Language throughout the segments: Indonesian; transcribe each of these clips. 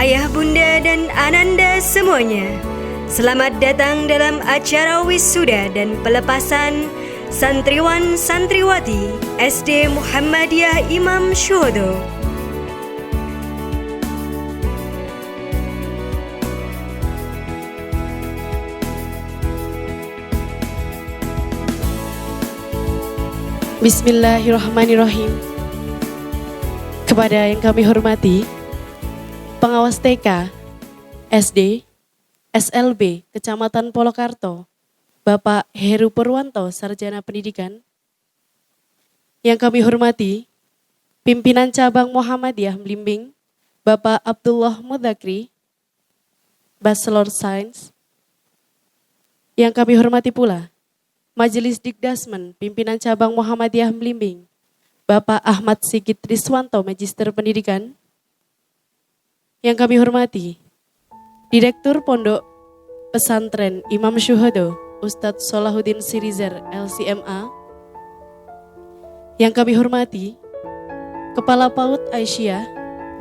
Ayah, bunda, dan ananda semuanya, selamat datang dalam acara wisuda dan pelepasan santriwan santriwati SD Muhammadiyah Imam Syuhada. Bismillahirrahmanirrahim. Kepada yang kami hormati, pengawas TK, SD, SLB, Kecamatan Polokarto, Bapak Heru Purwanto, Sarjana Pendidikan. Yang kami hormati, pimpinan cabang Muhammadiyah Blimbing, Bapak Abdullah Mudakri, Bachelor Science. Yang kami hormati pula, Majelis Dikdasmen, pimpinan cabang Muhammadiyah Blimbing, Bapak Ahmad Sigit Riswanto, Magister Pendidikan. Yang kami hormati, Direktur Pondok Pesantren Imam Syuhada, Ustadz Solahuddin Sirizar, LCMA. Yang kami hormati, Kepala PAUD Aisyah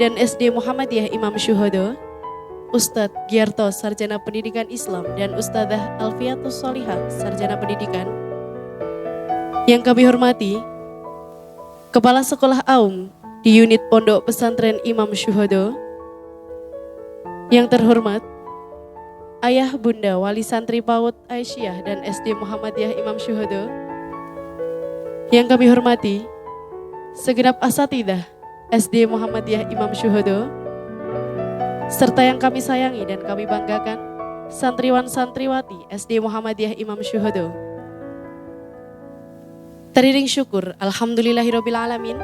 dan SD Muhammadiyah Imam Syuhada, Ustadz Giarto, Sarjana Pendidikan Islam, dan Ustadzah Alfiatus Solihah, Sarjana Pendidikan. Yang kami hormati, Kepala Sekolah Aum di unit Pondok Pesantren Imam Syuhada. Yang terhormat, Ayah Bunda Wali Santri PAUD Aisyah dan SD Muhammadiyah Imam Syuhada. Yang kami hormati, segenap asatidzah SD Muhammadiyah Imam Syuhada, serta yang kami sayangi dan kami banggakan, santriwan santriwati SD Muhammadiyah Imam Syuhada. Teriring syukur, alhamdulillahirabbil alamin.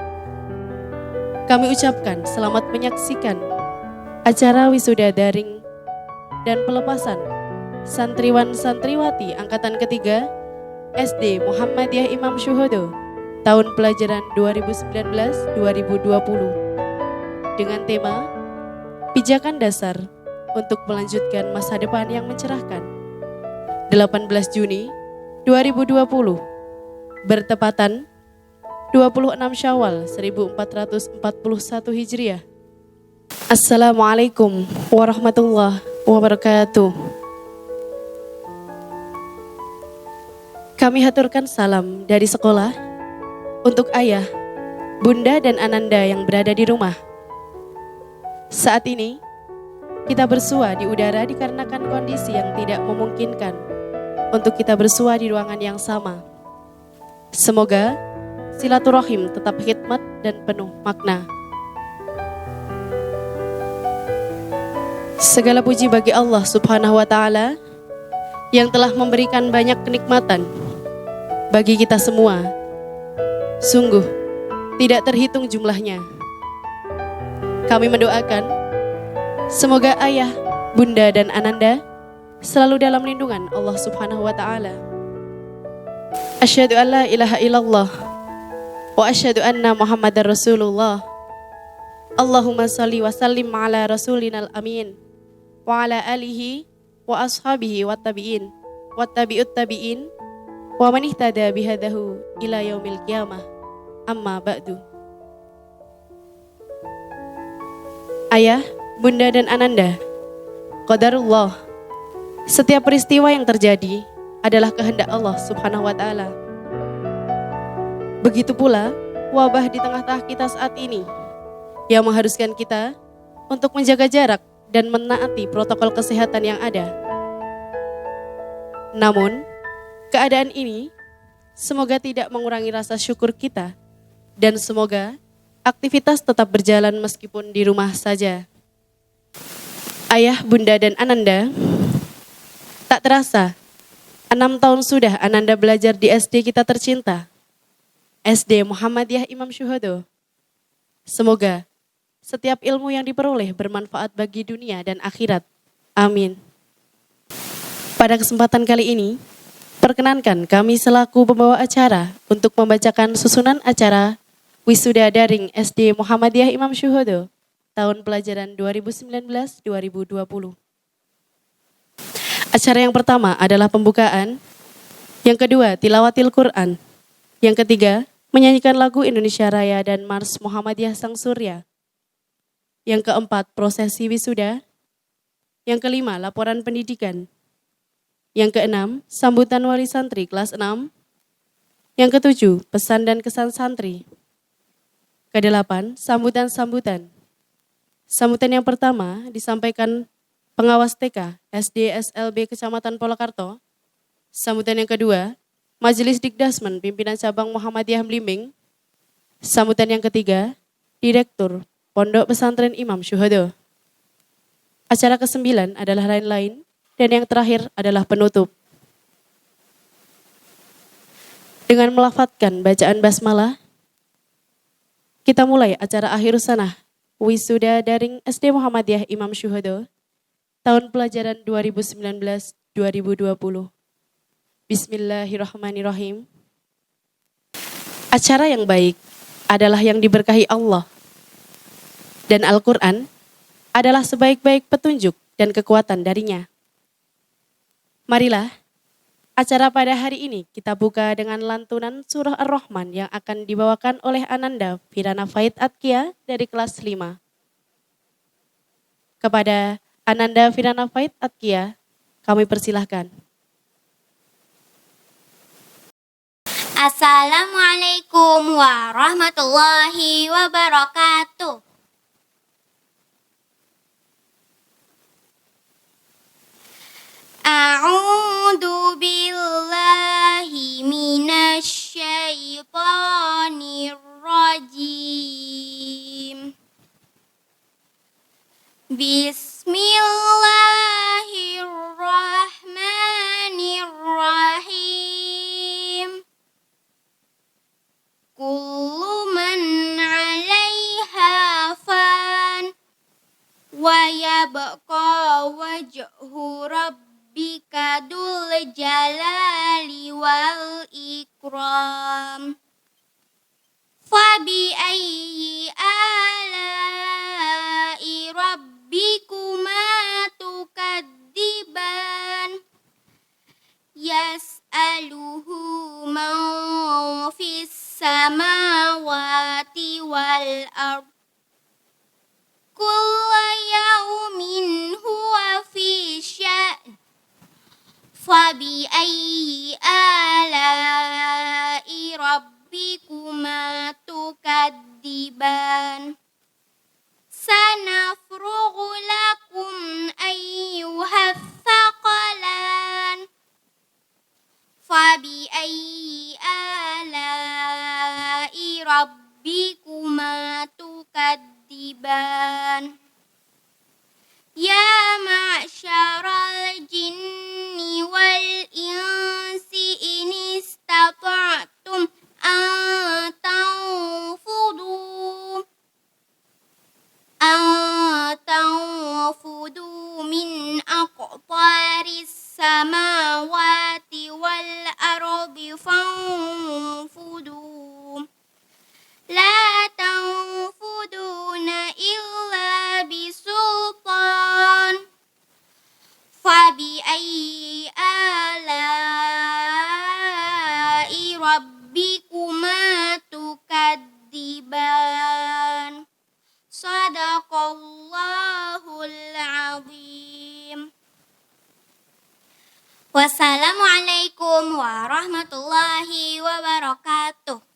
Kami ucapkan selamat menyaksikan acara wisuda daring dan pelepasan santriwan santriwati angkatan ketiga SD Muhammadiyah Imam Syuhada tahun pelajaran 2019-2020 dengan tema Pijakan Dasar untuk melanjutkan masa depan yang mencerahkan. 18 Juni 2020 bertepatan 26 Syawal 1441 Hijriah. Assalamualaikum warahmatullahi wabarakatuh. Kami haturkan salam dari sekolah untuk ayah, bunda, dan ananda yang berada di rumah. Saat ini, kita bersua di udara dikarenakan kondisi yang tidak memungkinkan untuk kita bersua di ruangan yang sama. Semoga silaturahim tetap khidmat dan penuh makna. Segala puji bagi Allah Subhanahu wa Ta'ala yang telah memberikan banyak kenikmatan bagi kita semua. Sungguh tidak terhitung jumlahnya. Kami mendoakan semoga ayah, bunda, dan ananda selalu dalam lindungan Allah Subhanahu wa Ta'ala. Asyhadu an la ilaha illallah wa asyhadu anna Muhammadar Rasulullah. Allahumma salli wa sallim ala rasulinal amin wa ala alihi wa ashabihi wa tabi'in wa tabi'ut tabi'in wa man ihtada bihadahu ila yaumil qiyamah. Amma ba'du. Ayah, bunda, dan ananda, qadarullah, setiap peristiwa yang terjadi adalah kehendak Allah Subhanahu wa Ta'ala. Begitu pula wabah di tengah-tengah kita saat ini yang mengharuskan kita untuk menjaga jarak dan menaati protokol kesehatan yang ada. Namun, keadaan ini semoga tidak mengurangi rasa syukur kita dan semoga aktivitas tetap berjalan meskipun di rumah saja. Ayah, bunda, dan ananda, tak terasa 6 tahun sudah ananda belajar di SD kita tercinta, SD Muhammadiyah Imam Syuhada. Semoga setiap ilmu yang diperoleh bermanfaat bagi dunia dan akhirat. Amin. Pada kesempatan kali ini, perkenankan kami selaku pembawa acara untuk membacakan susunan acara wisuda daring SD Muhammadiyah Imam Syuhada tahun pelajaran 2019-2020. Acara yang pertama adalah pembukaan, yang kedua tilawatil Quran, yang ketiga menyanyikan lagu Indonesia Raya dan Mars Muhammadiyah Sang Surya. Yang keempat, prosesi wisuda. Yang kelima, laporan pendidikan. Yang keenam, sambutan wali santri kelas 6. Yang ketujuh, pesan dan kesan santri. Kedelapan, sambutan-sambutan. Sambutan yang pertama disampaikan pengawas TK SD SLB Kecamatan Polokarto. Sambutan yang kedua, Majelis Dikdasmen Pimpinan Cabang Muhammadiyah Blimbing. Sambutan yang ketiga, Direktur Pondok Pesantren Imam Syuhada. Acara ke-9 adalah lain-lain dan yang terakhir adalah penutup. Dengan melafadzkan bacaan basmalah, kita mulai acara akhir sanah wisuda daring SD Muhammadiyah Imam Syuhada tahun pelajaran 2019-2020. Bismillahirrahmanirrahim. Acara yang baik adalah yang diberkahi Allah, dan Al-Quran adalah sebaik-baik petunjuk dan kekuatan darinya. Marilah, acara pada hari ini kita buka dengan lantunan surah Ar-Rahman yang akan dibawakan oleh Ananda Firana Faid Atkia dari kelas 5. Kepada Ananda Firana Faid Atkia, kami persilahkan. Assalamualaikum warahmatullahi wabarakatuh. A'udzu billahi minasy syaithanir rajim. Bismillahirrahmanirrahim. Kullu man 'alaiha fan wa yabqa wajhu rabbika dzul jalali wal ikram. Fabi ayyi ala'i rabbikuma tukadziban. Yas'aluhu man fis samawati wal ard. Kullu yawmin huwa fi sya'n. Fabi ayyi ala'i rabbikuma tukadziban. Sanafrughu lakum ayyuhas thaqalan. Fabi ayyi ala'i rabbikuma tukadziban. Ya ma'syaral jinni wal insi in istata'tum an tanfudu min aqtaris samawati wal ardi fanfudu. La tanfuduna illa bisultan. Fabi ayyi ala'i rabbikuma tukadziban. Sadaqallahul azim. Wassalamualaikum warahmatullahi wabarakatuh.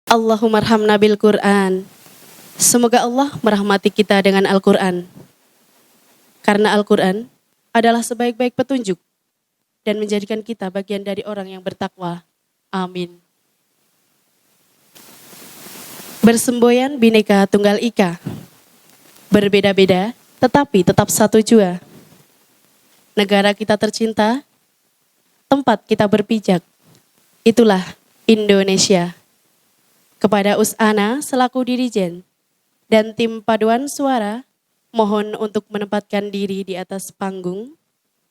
Allahumma arhamna bil Quran. Semoga Allah merahmati kita dengan Al-Quran. Karena Al-Quran adalah sebaik-baik petunjuk dan menjadikan kita bagian dari orang yang bertakwa. Amin. Bersemboyan Bhinneka Tunggal Ika. Berbeda-beda tetapi tetap satu jua. Negara kita tercinta, tempat kita berpijak, itulah Indonesia. Kepada Us'ana selaku dirijen dan tim paduan suara, mohon untuk menempatkan diri di atas panggung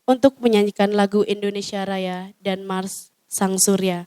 untuk menyanyikan lagu Indonesia Raya dan Mars Sang Surya.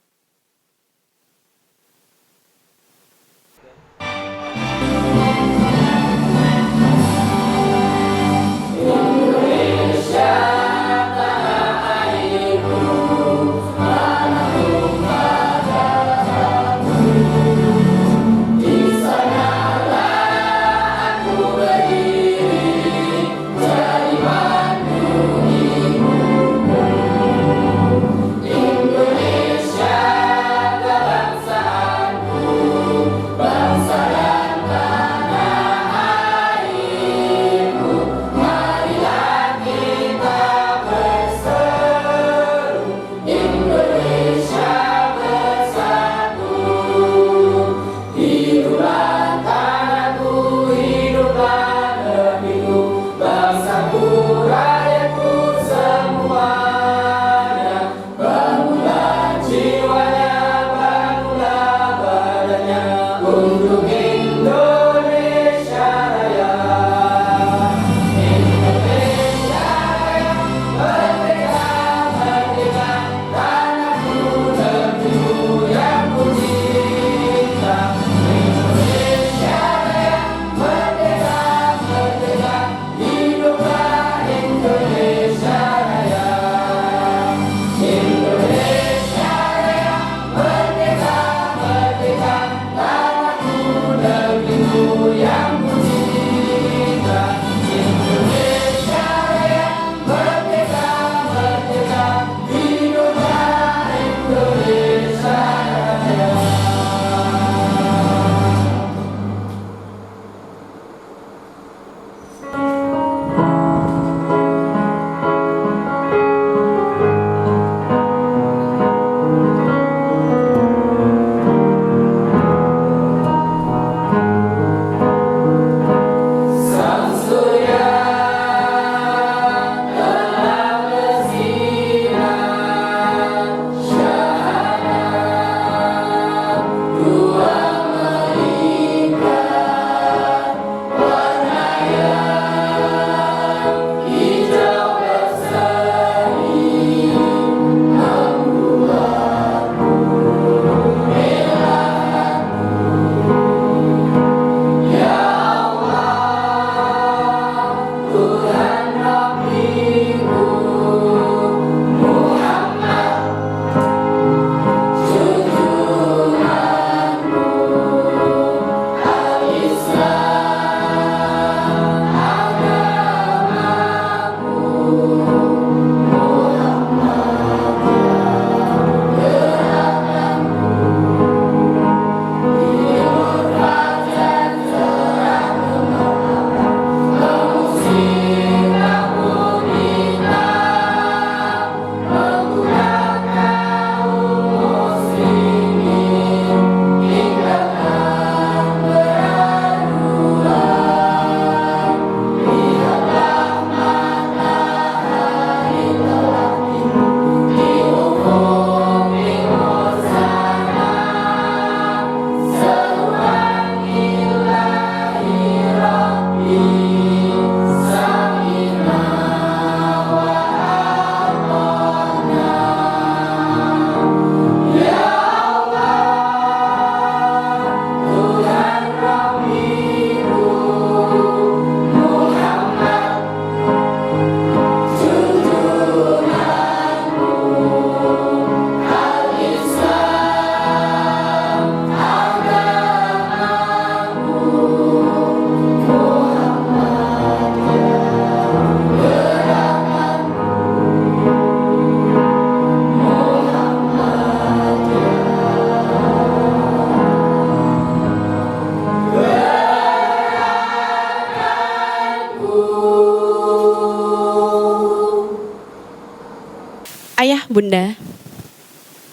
Ayah bunda,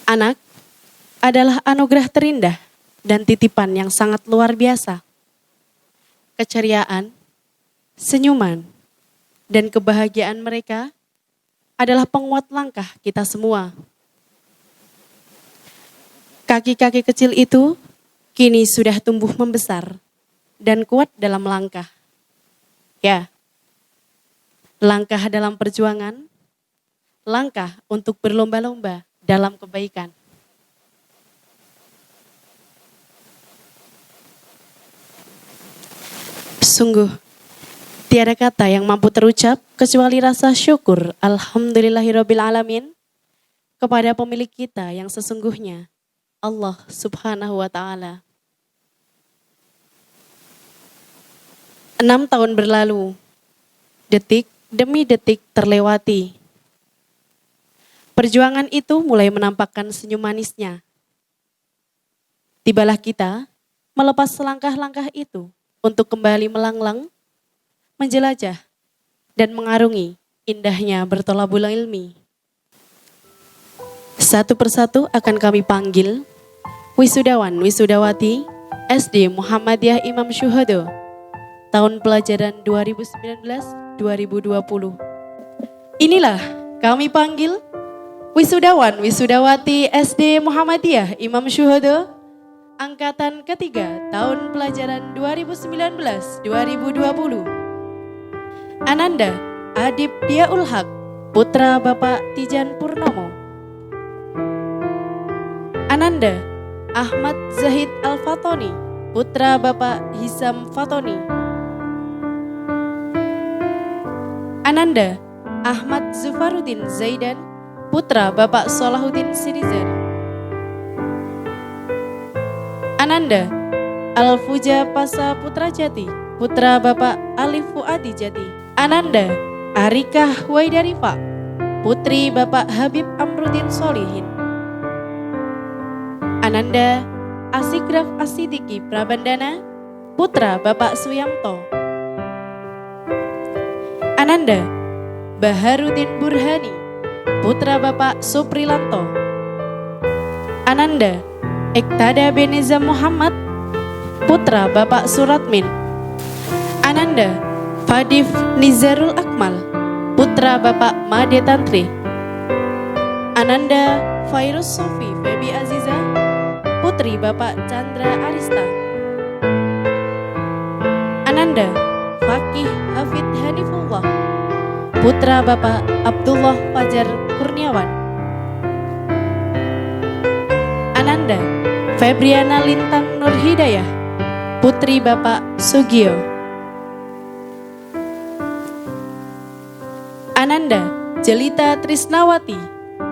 anak adalah anugerah terindah dan titipan yang sangat luar biasa. Keceriaan, senyuman, dan kebahagiaan mereka adalah penguat langkah kita semua. Kaki-kaki kecil itu kini sudah tumbuh membesar dan kuat dalam langkah. Ya, langkah dalam perjuangan, langkah untuk berlomba-lomba dalam kebaikan. Sungguh, tiada kata yang mampu terucap kecuali rasa syukur alhamdulillahirabbil alamin kepada pemilik kita yang sesungguhnya, Allah Subhanahu wa taala. 6 tahun berlalu, detik demi detik terlewati. Perjuangan itu mulai menampakkan senyum manisnya. Tibalah kita melepas langkah-langkah itu untuk kembali melanglang, menjelajah, dan mengarungi indahnya bertolabul ilmi. Satu persatu akan kami panggil wisudawan wisudawati SD Muhammadiyah Imam Syuhada tahun pelajaran 2019-2020. Inilah kami panggil wisudawan wisudawati SD Muhammadiyah Imam Syuhada angkatan ketiga tahun pelajaran 2019-2020. Ananda Adib Diaul Haq, putra Bapak Tijan Purnomo. Ananda Ahmad Zahid Al-Fatoni, putra Bapak Hisam Fatoni. Ananda Ahmad Zufaruddin Zaidan, putra Bapak Solahuddin Sirizar. Ananda Al-Fuja Pasa Putra Jati, putra Bapak Alif Fuadi Jati. Ananda Arikah Waidarifa, putri Bapak Habib Amruddin Solihin. Ananda Asigraf Asidiki Prabandana, putra Bapak Suyamto. Ananda Baharuddin Burhani, putra Bapak Suprilanto. Ananda Ektada Beneza Muhammad, putra Bapak Suratmin. Ananda Fadif Nizarul Akmal, putra Bapak Made Tantri. Ananda Fairuz Sofi Febi Aziza, putri Bapak Chandra Arista. Ananda Fakih Hafid Hanifullah, putra Bapak Abdullah Fajar Kurniawan. Ananda Febriana Lintang Nur Hidayah, putri Bapak Sugio. Ananda Jelita Trisnawati,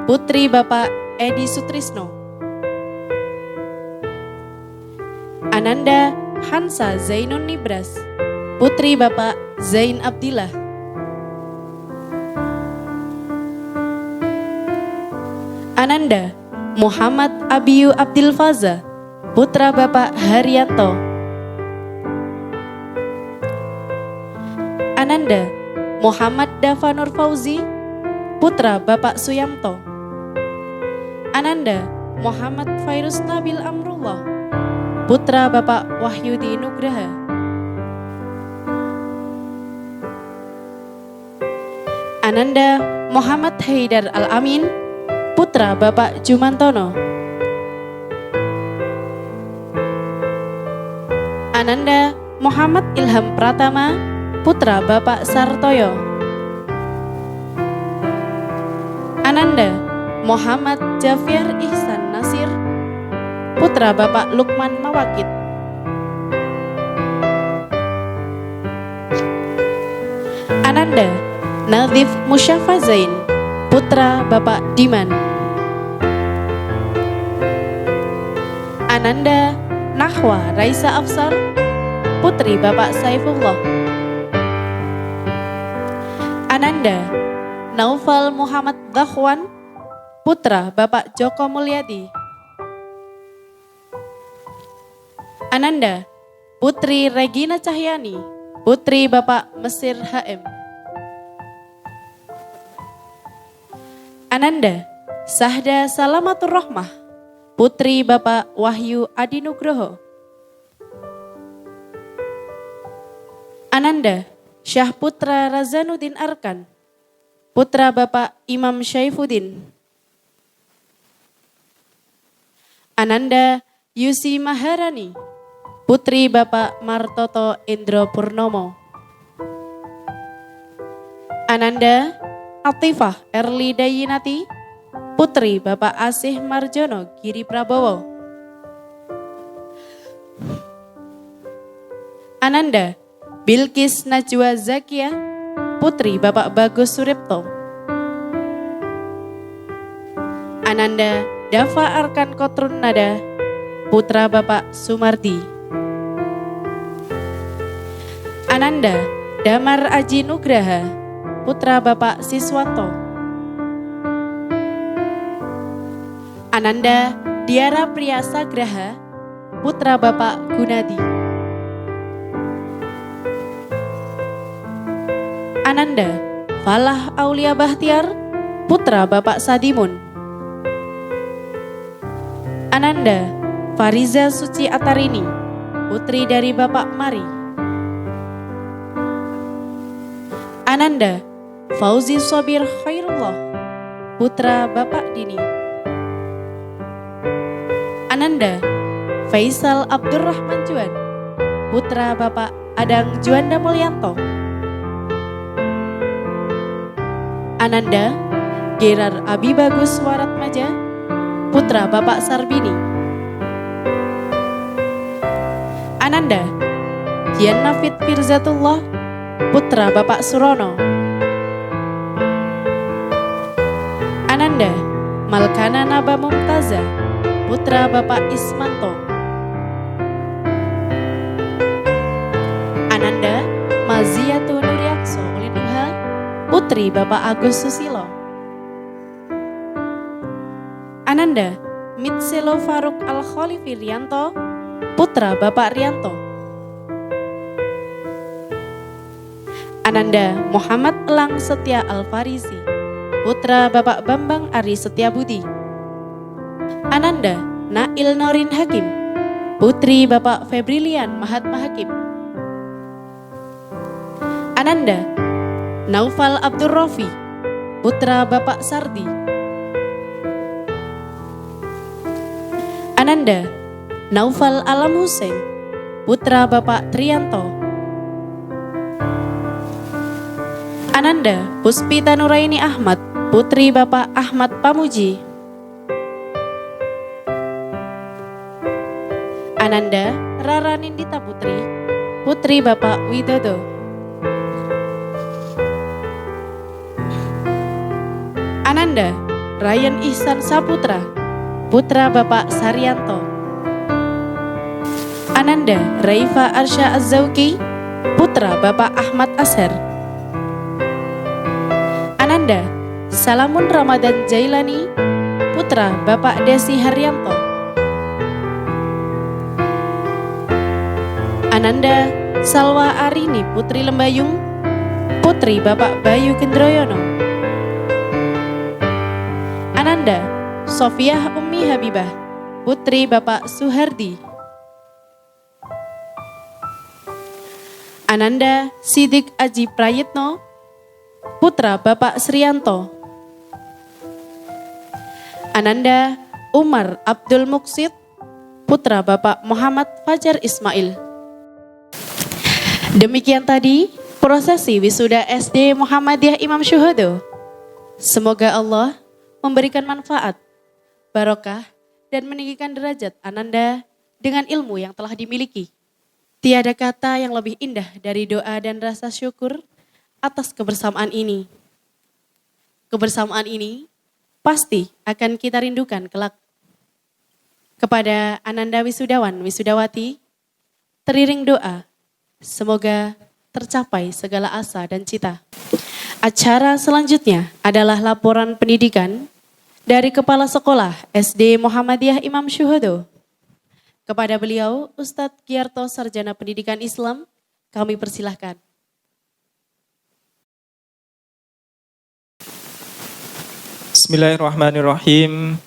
putri Bapak Edi Sutrisno. Ananda Hansa Zainun Nibras, putri Bapak Zain Abdillah. Ananda Muhammad Abiyu Abdil Faza, putra Bapak Haryanto. Ananda Muhammad Dafanur Fauzi, putra Bapak Suyamto. Ananda Muhammad Fairuz Nabil Amrullah, putra Bapak Wahyudi Nugraha. Ananda Muhammad Haidar Al-Amin, putra Bapak Jumantono. Ananda Muhammad Ilham Pratama, putra Bapak Sartoyo. Ananda Muhammad Jafiar Ihsan Nasir, putra Bapak Lukman Mawakit. Ananda Nadhif Musyafa Zain, putra Bapak Diman. Ananda Nahwa Raisa Afsar, putri Bapak Saifullah. Ananda Naufal Muhammad Dhahwan, putra Bapak Joko Mulyadi. Ananda Putri Regina Cahyani, putri Bapak Mesir HM. Ananda Sahda Salamatur Rahmah, putri Bapak Wahyu Adi Nugroho. Ananda Syahputra Razanuddin Arkan, putra Bapak Imam Syaifuddin. Ananda Yusi Maharani, putri Bapak Martoto Indro Purnomo. Ananda Atifah Erli Dayinati, putri Bapak Asih Marjono Giri Prabowo. Ananda Bilkis Najwa Zakia, putri Bapak Bagus Suripto. Ananda Dava Arkan Kotrun Nada, putra Bapak Sumardi. Ananda Damar Aji Nugraha, putra Bapak Siswanto. Ananda Diara Priyasagraha, putra Bapak Gunadi. Ananda Falah Aulia Bahtiar, putra Bapak Sadimun. Ananda Fariza Suci Atarini, putri dari Bapak Mari. Ananda Fauzi Sobir Khairullah, putra Bapak Dini. Ananda Faisal Abdurrahman Juan, putra Bapak Adang Juanda Mulyanto. Ananda Gerar Abi Bagus Waratmaja, putra Bapak Sarbini. Ananda Jian Nafid Firzatullah, putra Bapak Surono. Ananda Malkana Naba Mumtaza, putra Bapak Ismanto. Ananda Maziyatu Nuryakso Ulinuha, putri Bapak Agus Susilo. Ananda Mitselo Faruk Al-Khalifi Rianto, putra Bapak Rianto. Ananda Muhammad Elang Setia Al-Farisi, putra Bapak Bambang Ari Setiabudi. Ananda Nail Norin Hakim, putri Bapak Febrilian Mahatma Hakim. Ananda Naufal Abdur Rofi, putra Bapak Sardi. Ananda Naufal Alam Hussein, putra Bapak Trianto. Ananda Puspita Nuraini Ahmad, putri Bapak Ahmad Pamuji. Ananda Rara Nindita Putri, putri Bapak Widodo. Ananda Ryan Ihsan Saputra, putra Bapak Saryanto. Ananda Raifa Arsya Azzauki, putra Bapak Ahmad Asher. Ananda Salamun Ramadan Jailani, putra Bapak Desi Haryanto. Ananda Salwa Arini Putri Lembayung, putri Bapak Bayu Gendroyono. Ananda Sofiah Ummi Habibah, putri Bapak Suhardi. Ananda Sidik Aji Prayitno, putra Bapak Srianto. Ananda Umar Abdul Muksid, putra Bapak Muhammad Fajar Ismail. Demikian tadi prosesi wisuda SD Muhammadiyah Imam Syuhada. Semoga Allah memberikan manfaat, barokah, dan meninggikan derajat Ananda dengan ilmu yang telah dimiliki. Tiada kata yang lebih indah dari doa dan rasa syukur atas kebersamaan ini. Kebersamaan ini pasti akan kita rindukan kelak. Kepada Ananda Wisudawan Wisudawati, teriring doa, semoga tercapai segala asa dan cita. Acara selanjutnya adalah laporan pendidikan dari Kepala Sekolah SD Muhammadiyah Imam Syuhada. Kepada beliau, Ustadz Giarto Sarjana Pendidikan Islam, kami persilahkan. Bismillahirrahmanirrahim.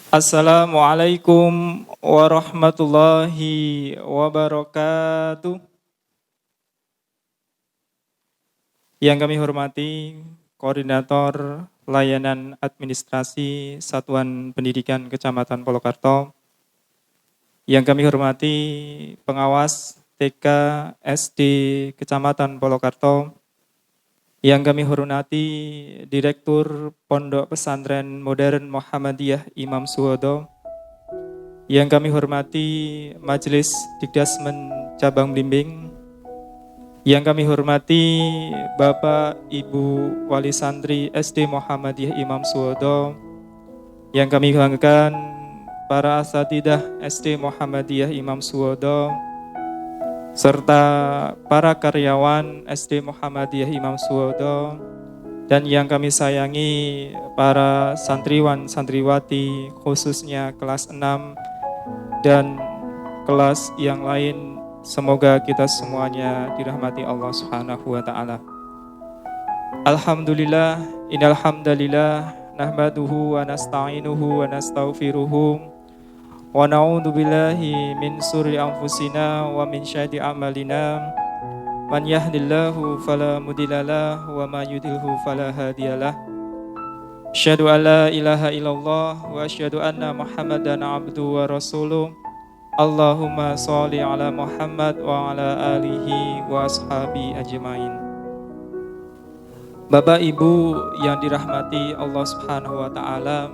Assalamualaikum warahmatullahi wabarakatuh. Yang kami hormati Koordinator Layanan Administrasi Satuan Pendidikan Kecamatan Polokarto. Yang kami hormati Pengawas TK SD Kecamatan Polokarto. Yang kami hormati Direktur Pondok Pesantren Modern Muhammadiyah Imam Suhodo. Yang kami hormati Majelis Dikdasmen Cabang Blimbing. Yang kami hormati Bapak Ibu Wali Santri SD Muhammadiyah Imam Suhodo. Yang kami banggakan para asatidah SD Muhammadiyah Imam Suhodo, serta para karyawan SD Muhammadiyah Imam Suhodo, dan yang kami sayangi para santriwan santriwati khususnya kelas 6 dan kelas yang lain. Semoga kita semuanya dirahmati Allah Subhanahu wa taala. Alhamdulillah, innal hamdalillah nahmaduhu wa nasta'inuhu wa nastaghfiruhu wa na'udzu billahi min syurri anfusina wa min syarri a'malina. Man yahdihillahu fala mudhillalah wa may yudhlilhu fala hadiyalah. Asyhadu an la ilaha illallah wa asyhadu anna Muhammadan abduhu wa rasuluh. Allahumma sholli ala Muhammad wa ala alihi wa ashabi ajmain. Bapak Ibu yang dirahmati Allah Subhanahu wa taala,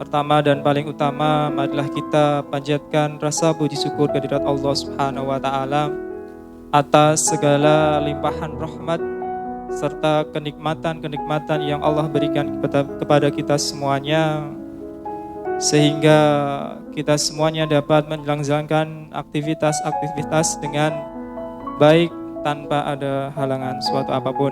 pertama dan paling utama marilah kita panjatkan rasa puji syukur kehadirat Allah Subhanahu wa taala atas segala limpahan rahmat serta kenikmatan-kenikmatan yang Allah berikan kepada kita semuanya, sehingga kita semuanya dapat menjalankan aktivitas-aktivitas dengan baik tanpa ada halangan suatu apapun.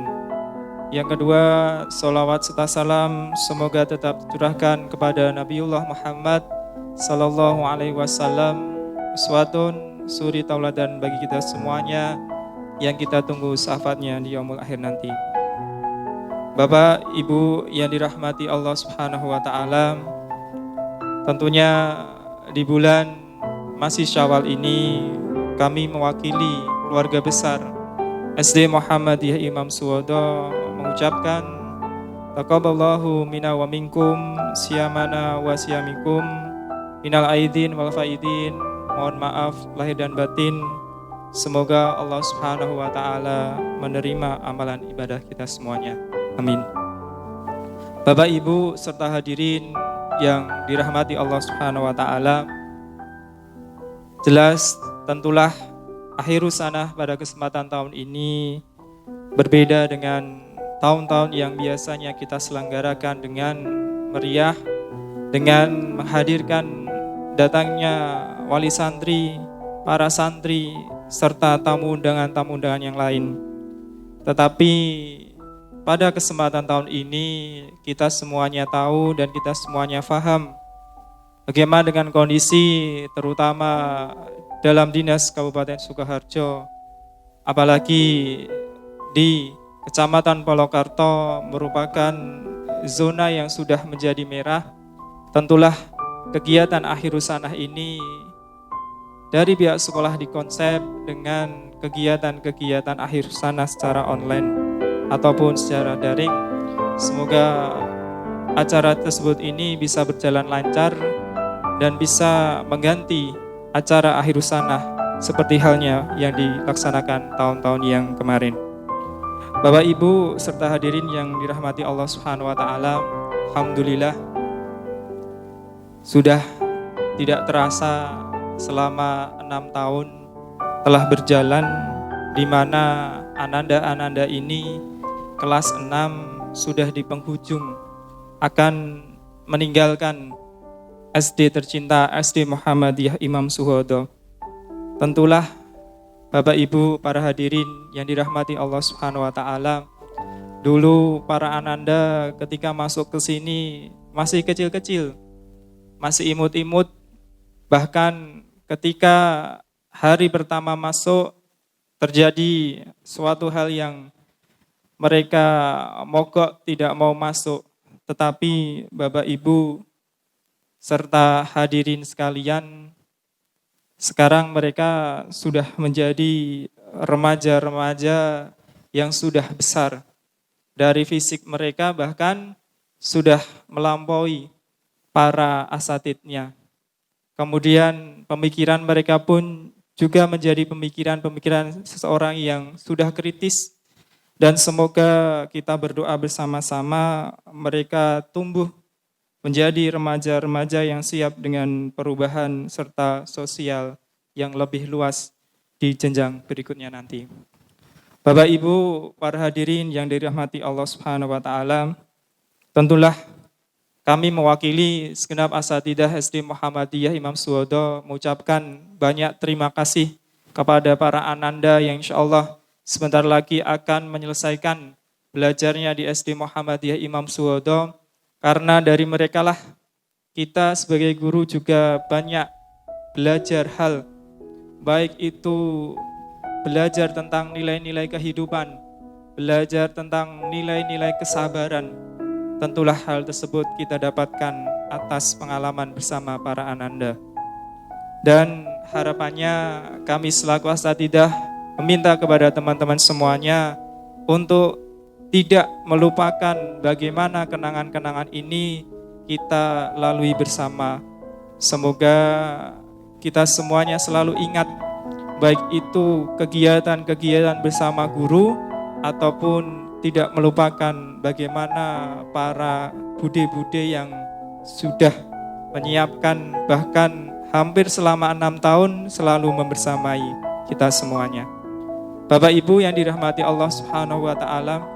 Yang kedua, sholawat serta salam semoga tetap tercurahkan kepada Nabiullah Muhammad sallallahu alaihi wasallam, uswatun suri tauladan bagi kita semuanya yang kita tunggu syafaatnya di yaumul akhir nanti. Bapak, Ibu yang dirahmati Allah Subhanahu wa taala, tentunya di bulan masih Syawal ini kami mewakili keluarga besar SD Muhammadiyah Imam Suhodo mengucapkan taqabbalallahu minna wa minkum siyamana wa siyamikum minal aidin wal faidin. Mohon maaf lahir dan batin. Semoga Allah Subhanahu wa taala menerima amalan ibadah kita semuanya. Amin. Bapak Ibu serta hadirin yang dirahmati Allah Subhanahu wa taala, jelas tentulah akhirus sanah pada kesempatan tahun ini berbeda dengan tahun-tahun yang biasanya kita selenggarakan dengan meriah, dengan menghadirkan datangnya wali santri, para santri, serta tamu undangan yang lain. Tetapi pada kesempatan tahun ini kita semuanya tahu dan kita semuanya paham bagaimana dengan kondisi terutama dalam Dinas Kabupaten Sukoharjo, apalagi di Kecamatan Polokarto merupakan zona yang sudah menjadi merah. Tentulah kegiatan akhirus sanah ini dari pihak sekolah dikonsep dengan kegiatan-kegiatan akhirus sanah secara online ataupun secara daring. Semoga acara tersebut ini bisa berjalan lancar dan bisa mengganti acara akhirus sanah seperti halnya yang dilaksanakan tahun-tahun yang kemarin. Bapak Ibu serta hadirin yang dirahmati Allah Subhanahu wa taala, alhamdulillah sudah tidak terasa selama 6 tahun telah berjalan, di mana ananda-ananda ini kelas 6 sudah di penghujung akan meninggalkan SD tercinta SD Muhammadiyah Imam Suhodo. Tentulah Bapak Ibu para hadirin yang dirahmati Allah Subhanahu wa taala, dulu para ananda ketika masuk ke sini masih kecil-kecil, masih imut-imut, bahkan ketika hari pertama masuk terjadi suatu hal yang mereka mogok tidak mau masuk. tetapi Bapak Ibu serta hadirin sekalian, sekarang mereka sudah menjadi remaja-remaja yang sudah besar. Dari fisik mereka bahkan sudah melampaui para asatidnya. Kemudian pemikiran mereka pun juga menjadi pemikiran-pemikiran seseorang yang sudah kritis. Dan semoga kita berdoa bersama-sama mereka tumbuh menjadi remaja-remaja yang siap dengan perubahan serta sosial yang lebih luas di jenjang berikutnya nanti. Bapak Ibu, para hadirin yang dirahmati Allah Subhanahu wa taala, tentulah kami mewakili segenap asatidah SD Muhammadiyah Imam Suwodo mengucapkan banyak terima kasih kepada para ananda yang insyaallah sebentar lagi akan menyelesaikan belajarnya di SD Muhammadiyah Imam Suwodo, karena dari merekalah kita sebagai guru juga banyak belajar hal, baik itu belajar tentang nilai-nilai kehidupan, belajar tentang nilai-nilai kesabaran. Tentulah hal tersebut kita dapatkan atas pengalaman bersama para ananda. Dan harapannya kami selaku asatidah meminta kepada teman-teman semuanya untuk tidak melupakan bagaimana kenangan-kenangan ini kita lalui bersama. Semoga kita semuanya selalu ingat, baik itu kegiatan-kegiatan bersama guru ataupun tidak melupakan bagaimana para bude-bude yang sudah menyiapkan bahkan hampir selama 6 tahun selalu membersamai kita semuanya. Bapak Ibu yang dirahmati Allah Subhanahu wa taala,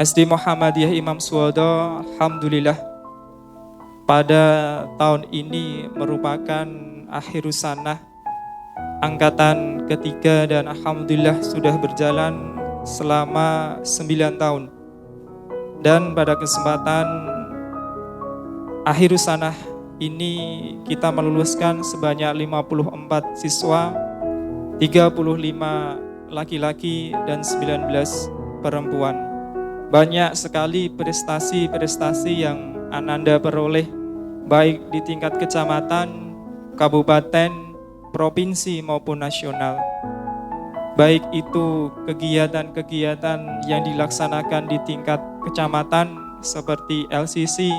SD Muhammadiyah Imam Suwodo alhamdulillah pada tahun ini merupakan akhirus sanah angkatan ketiga dan alhamdulillah sudah berjalan selama 9 tahun. Dan pada kesempatan akhirus sanah ini kita meluluskan sebanyak 54 siswa, 35 laki-laki dan 19 perempuan. Banyak sekali prestasi-prestasi yang ananda peroleh baik di tingkat kecamatan, kabupaten, provinsi maupun nasional. Baik itu kegiatan-kegiatan yang dilaksanakan di tingkat kecamatan seperti LCC,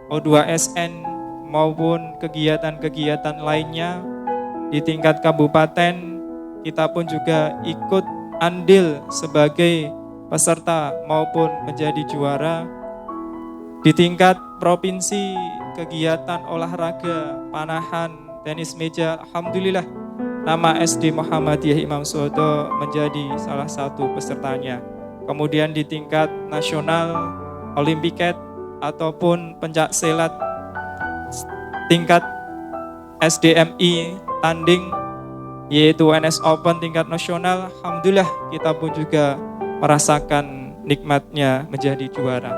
O2SN maupun kegiatan-kegiatan lainnya. Di tingkat kabupaten kita pun juga ikut andil sebagai peserta maupun menjadi juara. Di tingkat provinsi kegiatan olahraga, panahan, tenis meja, alhamdulillah nama SD Muhammadiyah Imam Suwodo menjadi salah satu pesertanya. Kemudian di tingkat nasional, olimpiade ataupun pencak silat tingkat SDMI tanding yaitu NS Open tingkat nasional, alhamdulillah kita pun juga merasakan nikmatnya menjadi juara.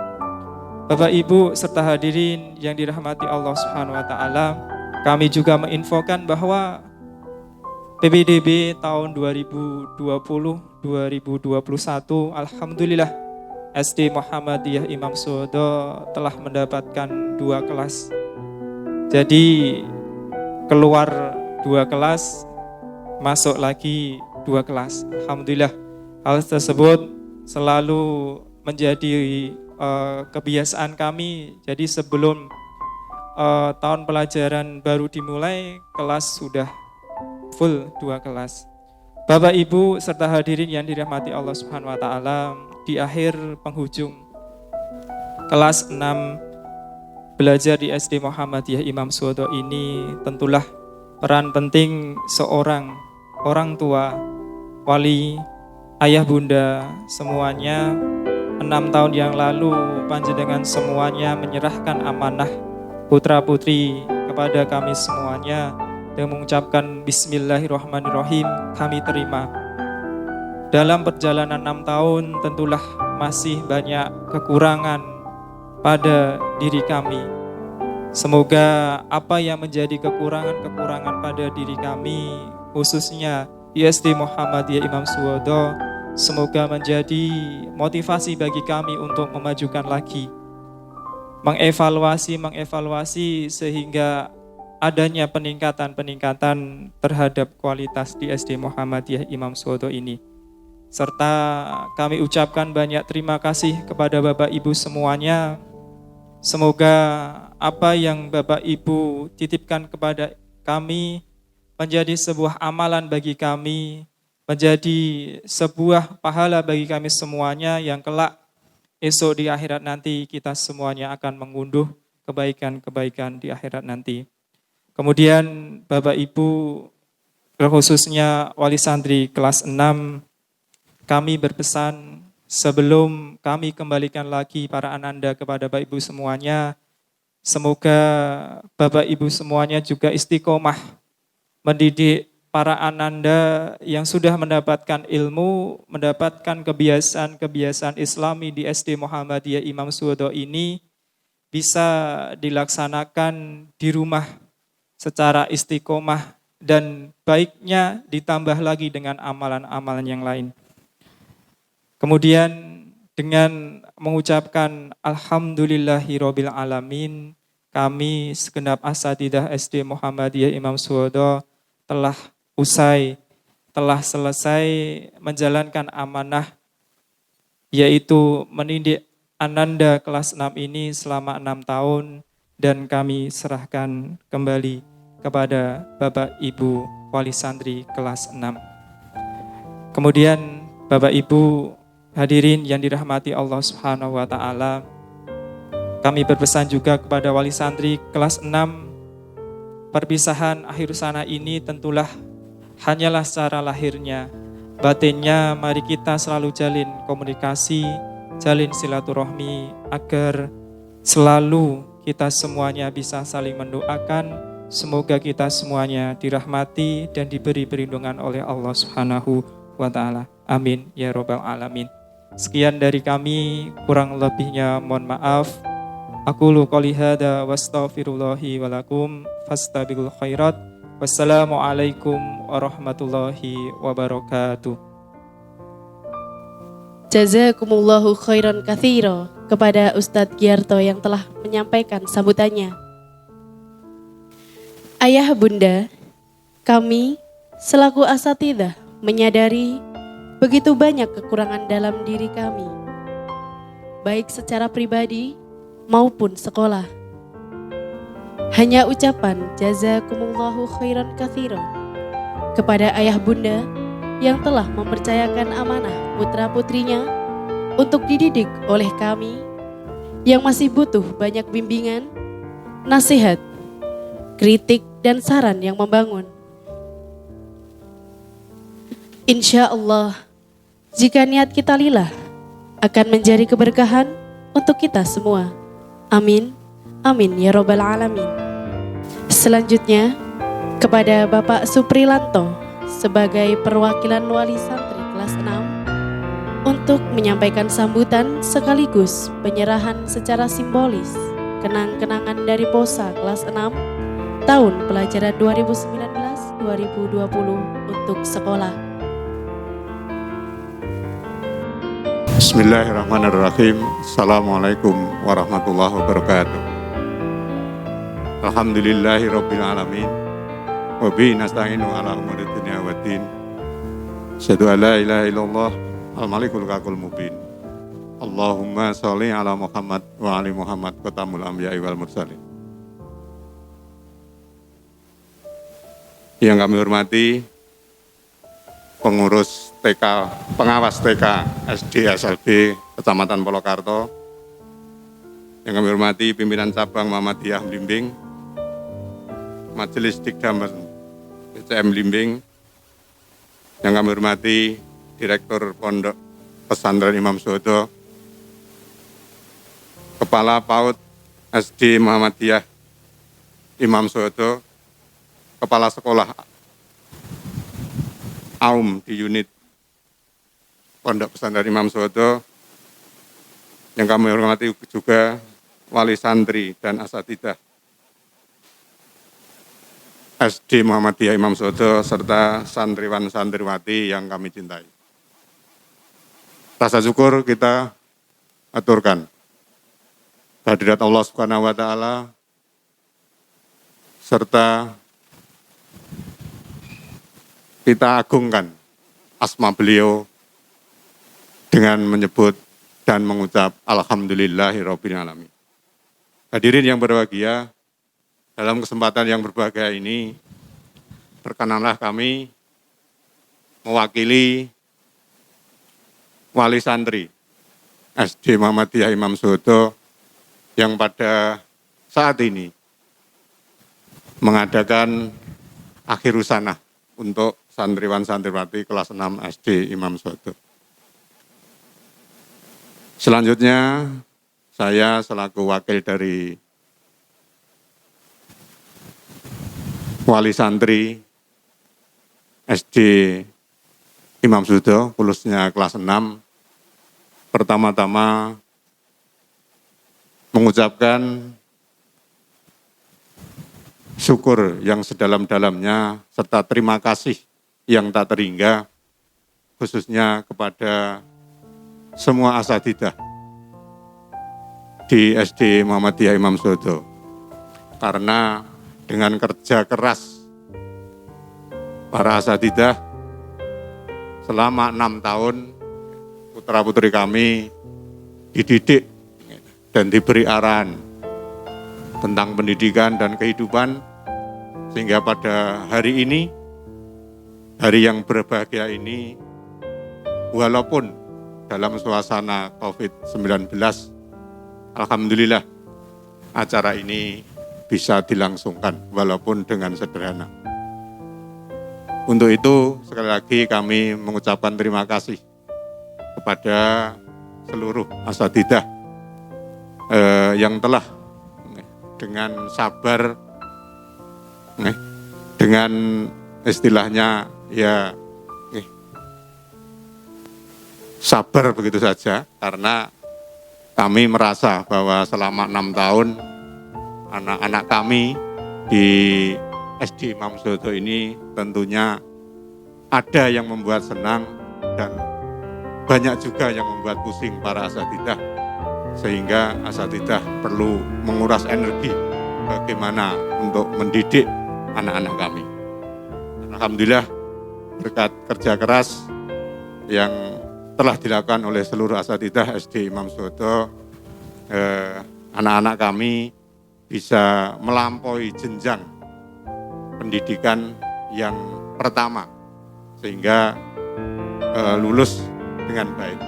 Bapak Ibu serta hadirin yang dirahmati Allah Subhanahu wa taala, kami juga menginfokan bahwa PPDB tahun 2020-2021 alhamdulillah SD Muhammadiyah Imam Suwodo telah mendapatkan 2 kelas. Jadi keluar 2 kelas, masuk lagi 2 kelas. Alhamdulillah hal tersebut selalu menjadi kebiasaan kami. Jadi sebelum tahun pelajaran baru dimulai, kelas sudah full 2 kelas. Bapak Ibu serta hadirin yang dirahmati Allah Subhanahu wa taala, di akhir penghujung kelas 6 belajar di SD Muhammadiyah Imam Suwodo ini, tentulah peran penting seorang orang tua, wali, ayah bunda semuanya. 6 tahun yang lalu panjenengan semuanya menyerahkan amanah putra-putri kepada kami semuanya dan mengucapkan Bismillahirrahmanirrahim, kami terima. Dalam perjalanan 6 tahun tentulah masih banyak kekurangan pada diri kami. Semoga apa yang menjadi kekurangan-kekurangan pada diri kami, khususnya di SD Muhammadiyah Imam Suwodo, semoga menjadi motivasi bagi kami untuk memajukan lagi, mengevaluasi sehingga adanya peningkatan terhadap kualitas di SD Muhammadiyah Imam Suhodo ini. Serta kami ucapkan banyak terima kasih kepada Bapak Ibu semuanya. Semoga apa yang Bapak Ibu titipkan kepada kami menjadi sebuah amalan bagi kami, menjadi sebuah pahala bagi kami semuanya yang kelak esok di akhirat nanti kita semuanya akan mengunduh kebaikan-kebaikan di akhirat nanti. Kemudian Bapak Ibu, khususnya wali santri kelas 6, kami berpesan sebelum kami kembalikan lagi para ananda kepada Bapak Ibu semuanya, semoga Bapak Ibu semuanya juga istiqomah mendidik para ananda yang sudah mendapatkan ilmu, mendapatkan kebiasaan-kebiasaan Islami di SD Muhammadiyah Imam Suhodo ini bisa dilaksanakan di rumah secara istiqomah dan baiknya ditambah lagi dengan amalan-amalan yang lain. Kemudian dengan mengucapkan Alhamdulillahirabbil alamin, kami segenap asatidzah SD Muhammadiyah Imam Suhodo telah selesai menjalankan amanah, yaitu mendidik ananda kelas 6 ini selama 6 tahun, dan kami serahkan kembali kepada Bapak Ibu wali santri kelas 6. Kemudian Bapak Ibu hadirin yang dirahmati Allah Subhanahu wa taala, kami berpesan juga kepada wali santri kelas 6, perpisahan akhir sana ini tentulah hanyalah secara lahirnya. Batinnya mari kita selalu jalin komunikasi, jalin silaturahmi agar selalu kita semuanya bisa saling mendoakan. Semoga kita semuanya dirahmati dan diberi perlindungan oleh Allah Subhanahu wa taala. Amin ya rabbal alamin. Sekian dari kami, kurang lebihnya mohon maaf. Aqulu qouli hadza wastaghfirullahi wa lakum fastabiqul khairat. Wassalamualaikum warahmatullahi wabarakatuh. Jazakumullahu khairan katsira kepada Ustadz Giarto yang telah menyampaikan sambutannya. Ayah bunda, kami selaku asatidzah menyadari begitu banyak kekurangan dalam diri kami, baik secara pribadi maupun sekolah. Hanya ucapan jazakumullahu khairan katsira kepada ayah bunda yang telah mempercayakan amanah putra-putrinya untuk dididik oleh kami yang masih butuh banyak bimbingan, nasihat, kritik, dan saran yang membangun. Insya Allah, jika niat kita lillah, akan menjadi keberkahan untuk kita semua. Amin, amin ya rabbal alamin. Selanjutnya, kepada Bapak Suprilanto sebagai perwakilan wali santri kelas 6 untuk menyampaikan sambutan sekaligus penyerahan secara simbolis kenang-kenangan dari POSA kelas 6 tahun pelajaran 2019-2020 untuk sekolah. Bismillahirrahmanirrahim. Assalamualaikum warahmatullahi wabarakatuh. Alhamdulillahirabbil alamin. Wa bihi nasta'inu ala umuri dunya waddin. Asyhadu an la ilaha illallah al-malikul hakul mubin. Allahumma sholli ala Muhammad wa ali Muhammad qatamul anbiya'i wal mursalin. Yang kami hormati pengurus TK, pengawas TK SD SLB Kecamatan Polokarto, yang kami hormati pimpinan cabang Muhammadiyah Blimbing, Majelis Dikdam PCM Blimbing, yang kami hormati Direktur Pondok Pesantren Imam Suhodo, Kepala PAUD SD Muhammadiyah Imam Suhodo, Kepala Sekolah Aum di unit Pondok Pesantren Imam Suhodo, yang kami hormati juga wali santri dan asatidzah SD Muhammadiyah Imam Suhodo serta santriwan santriwati yang kami cintai. rasa syukur kita aturkan kehadirat Allah Subhanahu wa taala serta kita agungkan asma beliau dengan menyebut dan mengucap alhamdulillahirabbil alamin. Hadirin yang berbahagia, dalam kesempatan yang berbahagia ini perkenanlah kami mewakili wali santri SD Muhammadiyah Imam Suhodo yang pada saat ini mengadakan akhir usanah untuk santriwan santriwati kelas 6 SD Imam Suhodo. Selanjutnya saya selaku wakil dari wali santri SD Imam Suhodo, khususnya kelas 6, pertama-tama mengucapkan syukur yang sedalam-dalamnya serta terima kasih yang tak terhingga khususnya kepada semua asatidzah di SD Muhammadiyah Imam Suhodo, karena dengan kerja keras para asatidzah selama 6 tahun putra-putri kami dididik dan diberi arahan tentang pendidikan dan kehidupan, sehingga pada hari ini, hari yang berbahagia ini, walaupun dalam suasana COVID-19, alhamdulillah acara ini bisa dilangsungkan walaupun dengan sederhana. Untuk itu sekali lagi kami mengucapkan terima kasih kepada seluruh asatidzah yang telah dengan sabar, dengan istilahnya ya sabar begitu saja, karena kami merasa bahwa selama 6 tahun anak-anak kami di SD Imam Suhodo ini tentunya ada yang membuat senang dan banyak juga yang membuat pusing para asatidzah, sehingga asatidzah perlu menguras energi bagaimana untuk mendidik anak-anak kami. Alhamdulillah berkat kerja keras yang telah dilakukan oleh seluruh asatidzah SD Imam Suhodo, anak-anak kami bisa melampaui jenjang pendidikan yang pertama sehingga lulus dengan baik.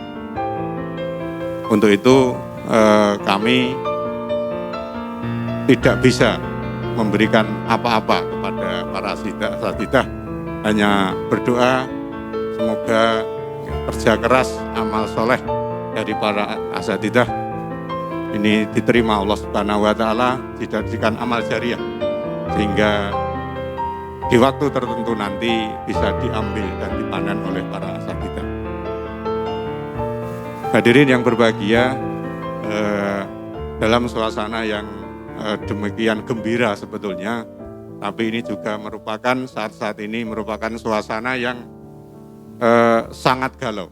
Untuk itu kami tidak bisa memberikan apa-apa kepada para asatidzah, hanya berdoa semoga kerja keras, amal soleh dari para asatidzah ini diterima Allah Subhanahu wa taala, dijadikan amal jariah sehingga di waktu tertentu nanti bisa diambil dan dipanen oleh para asatidzah. Hadirin yang berbahagia, dalam suasana yang demikian gembira sebetulnya, tapi ini juga merupakan saat-saat ini merupakan suasana yang sangat galau.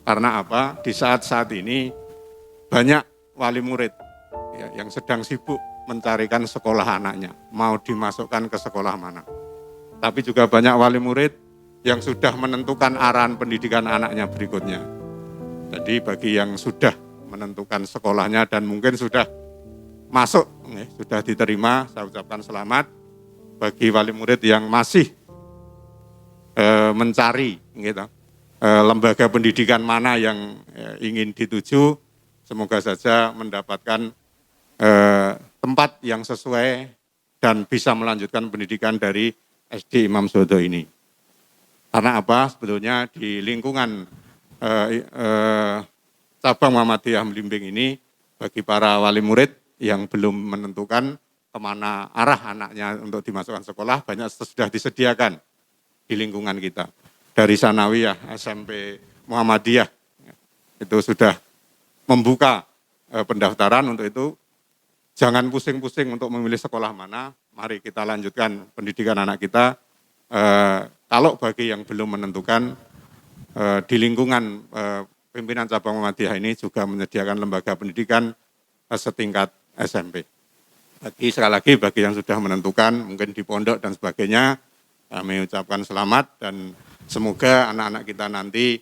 Karena apa? Di saat-saat ini banyak wali murid ya, yang sedang sibuk mencarikan sekolah anaknya, mau dimasukkan ke sekolah mana. Tapi juga banyak wali murid yang sudah menentukan arahan pendidikan anaknya berikutnya. Jadi bagi yang sudah menentukan sekolahnya dan mungkin sudah masuk, sudah diterima, saya ucapkan selamat. Bagi wali murid yang masih mencari gitu, lembaga pendidikan mana yang ingin dituju, semoga saja mendapatkan tempat yang sesuai dan bisa melanjutkan pendidikan dari SD Imam Suhodo ini. Karena apa? Sebetulnya di lingkungan cabang Muhammadiyah Blimbing ini, bagi para wali murid yang belum menentukan kemana arah anaknya untuk dimasukkan sekolah, banyak sudah disediakan di lingkungan kita. Dari Sanawiyah, SMP Muhammadiyah, itu sudah membuka pendaftaran. Untuk itu jangan pusing-pusing untuk memilih sekolah mana, mari kita lanjutkan pendidikan anak kita. Kalau bagi yang belum menentukan, di lingkungan pimpinan cabang Muhammadiyah ini juga menyediakan lembaga pendidikan setingkat SMP. Sekali lagi bagi yang sudah menentukan mungkin di pondok dan sebagainya, kami ucapkan selamat dan semoga anak-anak kita nanti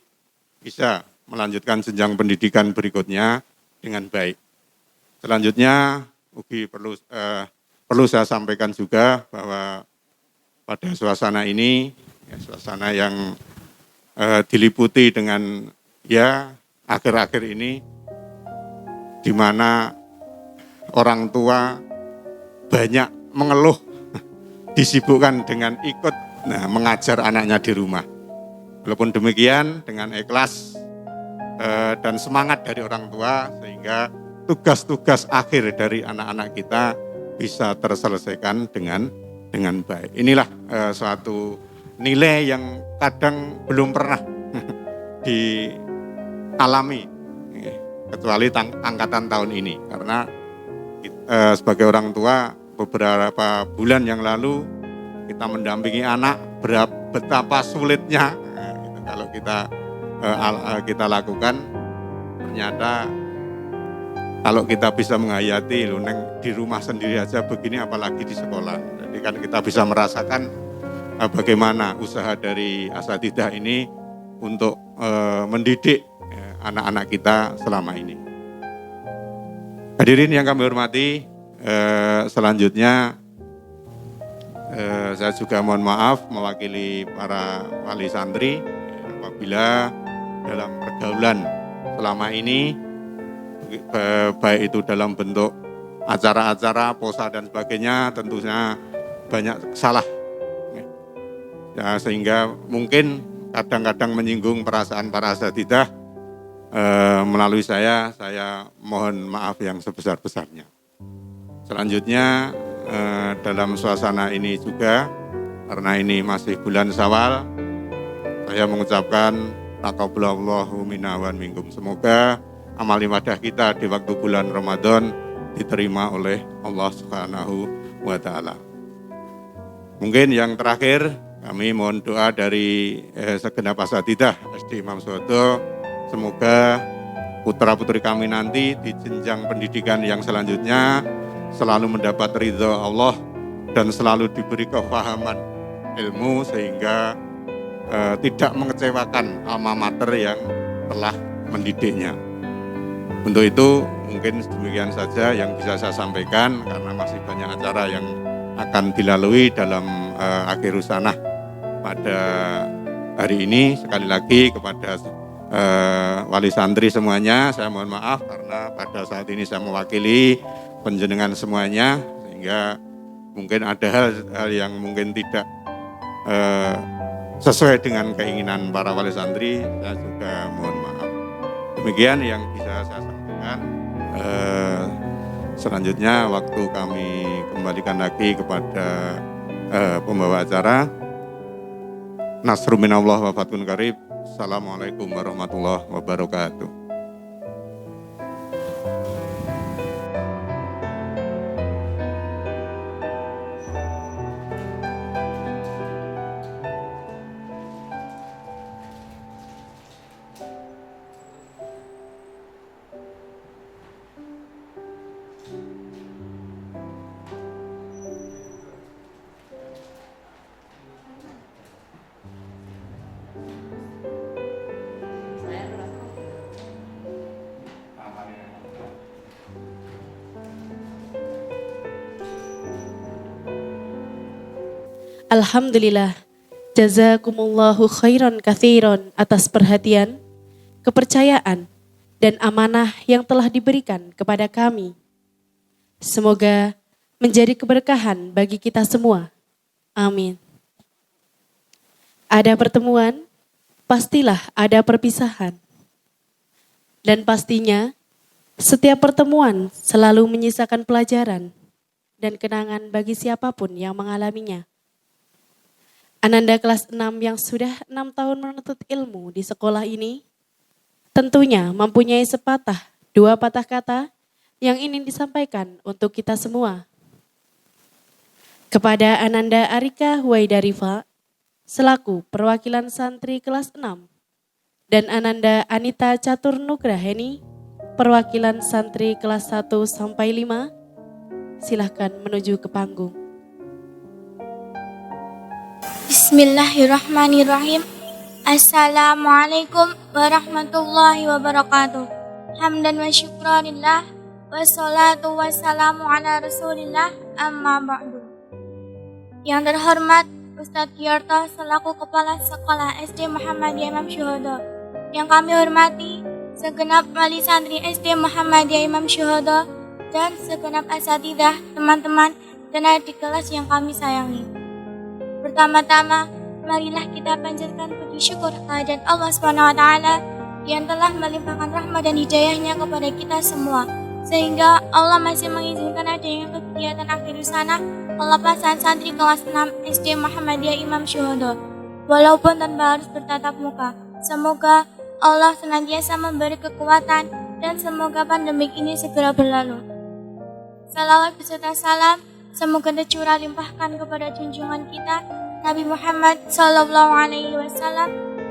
bisa melanjutkan jenjang pendidikan berikutnya dengan baik. Selanjutnya, Ugi perlu saya sampaikan juga bahwa pada suasana ini, suasana yang diliputi dengan akhir-akhir ini, di mana orang tua banyak mengeluh, disibukkan dengan ikut mengajar anaknya di rumah. Walaupun demikian, dengan ikhlas dan semangat dari orang tua, sehingga tugas-tugas akhir dari anak-anak kita bisa terselesaikan dengan baik. Inilah suatu nilai yang kadang belum pernah dialami, kecuali angkatan tahun ini. Karena sebagai orang tua, beberapa bulan yang lalu kita mendampingi anak, betapa sulitnya kalau kita lakukan. Ternyata kalau kita bisa menghayati, di rumah sendiri aja begini, apalagi di sekolah. Jadi kan kita bisa merasakan bagaimana usaha dari asatidzah ini untuk mendidik anak-anak kita selama ini. Hadirin yang kami hormati, selanjutnya saya juga mohon maaf mewakili para wali santri apabila dalam pergaulan selama ini, baik itu dalam bentuk acara-acara, posa dan sebagainya, tentunya banyak salah. Ya, sehingga mungkin kadang-kadang menyinggung perasaan para asatidzah, melalui saya mohon maaf yang sebesar-besarnya. Selanjutnya dalam suasana ini juga, karena ini masih bulan Syawal, saya mengucapkan taqabbalallahu minna wa minkum. Semoga amal ibadah kita di waktu bulan Ramadan diterima oleh Allah Subhanahu wa taala. Mungkin yang terakhir, kami mohon doa dari segenap asatidzah SD Imam Suwodo, semoga putra-putri kami nanti di jenjang pendidikan yang selanjutnya selalu mendapat ridha Allah dan selalu diberi kefahaman ilmu sehingga tidak mengecewakan alma mater yang telah mendidiknya. Untuk itu mungkin demikian saja yang bisa saya sampaikan, karena masih banyak acara yang akan dilalui dalam akhir sanah pada hari ini. Sekali lagi kepada wali santri semuanya, saya mohon maaf karena pada saat ini saya mewakili penjenengan semuanya, sehingga mungkin ada hal yang mungkin tidak sesuai dengan keinginan para wali santri, saya juga mohon maaf. Demikian yang bisa saya sampaikan. Selanjutnya waktu kami kembalikan lagi kepada pembawa acara. Nasrun minallah wa fathun qarib. Assalamualaikum warahmatullahi wabarakatuh. Alhamdulillah, jazakumullahu khairan katsiran atas perhatian, kepercayaan, dan amanah yang telah diberikan kepada kami. Semoga menjadi keberkahan bagi kita semua. Amin. Ada pertemuan, pastilah ada perpisahan. Dan pastinya, setiap pertemuan selalu menyisakan pelajaran dan kenangan bagi siapapun yang mengalaminya. Ananda kelas 6 yang sudah 6 tahun menuntut ilmu di sekolah ini tentunya mempunyai sepatah dua patah kata yang ingin disampaikan untuk kita semua. Kepada Ananda Arika Huwaidarifa selaku perwakilan santri kelas 6 dan Ananda Anita Catur Nugraheni, perwakilan santri kelas 1 sampai 5, silahkan menuju ke panggung. Bismillahirrahmanirrahim. Assalamualaikum warahmatullahi wabarakatuh. Hamdan wa syukranillah, wassalatu wassalamu ala rasulillah, amma ba'du. Yang terhormat Ustadz Giarto selaku Kepala Sekolah SD Muhammadiyah Imam Syuhada. Yang kami hormati segenap wali santri SD Muhammadiyah Imam Syuhada dan segenap asatidzah, teman-teman dan adik kelas yang kami sayangi. Pertama-tama, marilah kita panjatkan puji syukur kehadirat Allah SWT yang telah melimpahkan rahmat dan hidayahnya kepada kita semua, sehingga Allah masih mengizinkan adanya kegiatan akhir sana pelepasan santri kelas 6 SD Muhammadiyah Imam Syuhada, walaupun tanpa harus bertatap muka. Semoga Allah senantiasa memberi kekuatan dan semoga pandemik ini segera berlalu. Salawat beserta salam semoga tercurah limpahkan kepada junjungan kita Nabi Muhammad SAW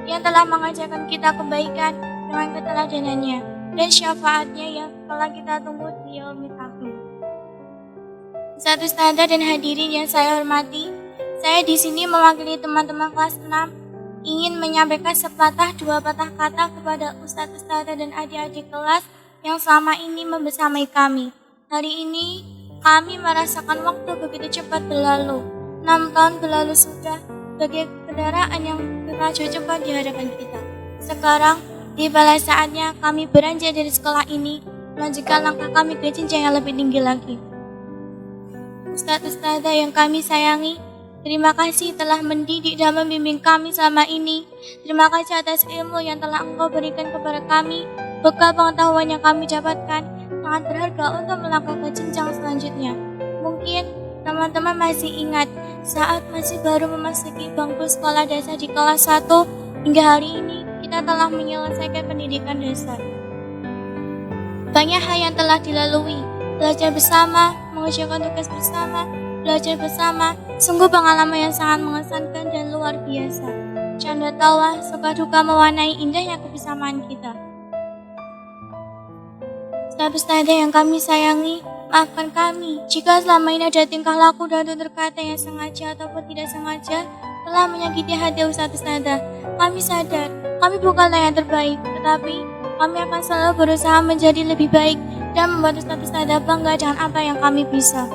yang telah mengajarkan kita kebaikan dengan keteladanannya dan syafaatnya yang telah kita tunggu di yaumil akhir. Satu Ustadzah dan hadirin yang saya hormati, saya di sini mewakili teman-teman kelas 6 ingin menyampaikan sepatah dua patah kata kepada Ustadz Ustadzah dan adik-adik kelas yang selama ini membersamai kami. Hari ini kami merasakan waktu begitu cepat berlalu. 6 tahun berlalu sudah, bagi kendaraan yang berlaju cepat di hadapan kita. Sekarang, tibalah saatnya kami beranjak dari sekolah ini, melanjutkan langkah kami ke jenjang yang lebih tinggi lagi. Ustadz Ustadzah yang kami sayangi, terima kasih telah mendidik dan membimbing kami selama ini. Terima kasih atas ilmu yang telah Engkau berikan kepada kami, bekal pengetahuan yang kami dapatkan, sangat berharga untuk melangkah ke jenjang selanjutnya. Mungkin teman-teman masih ingat saat masih baru memasuki bangku sekolah dasar di kelas 1 hingga hari ini kita telah menyelesaikan pendidikan dasar. Banyak hal yang telah dilalui, belajar bersama, mengerjakan tugas bersama, belajar bersama, sungguh pengalaman yang sangat mengesankan dan luar biasa. Canda tawa, suka duka mewarnai indahnya kebersamaan kita. Ustadzah yang kami sayangi, maafkan kami jika selama ini ada tingkah laku dan tutur kata yang sengaja ataupun tidak sengaja telah menyakiti hati Ustadzah. Kami sadar, kami bukanlah yang terbaik, tetapi kami akan selalu berusaha menjadi lebih baik dan membuat Ustadzah bangga dengan apa yang kami bisa.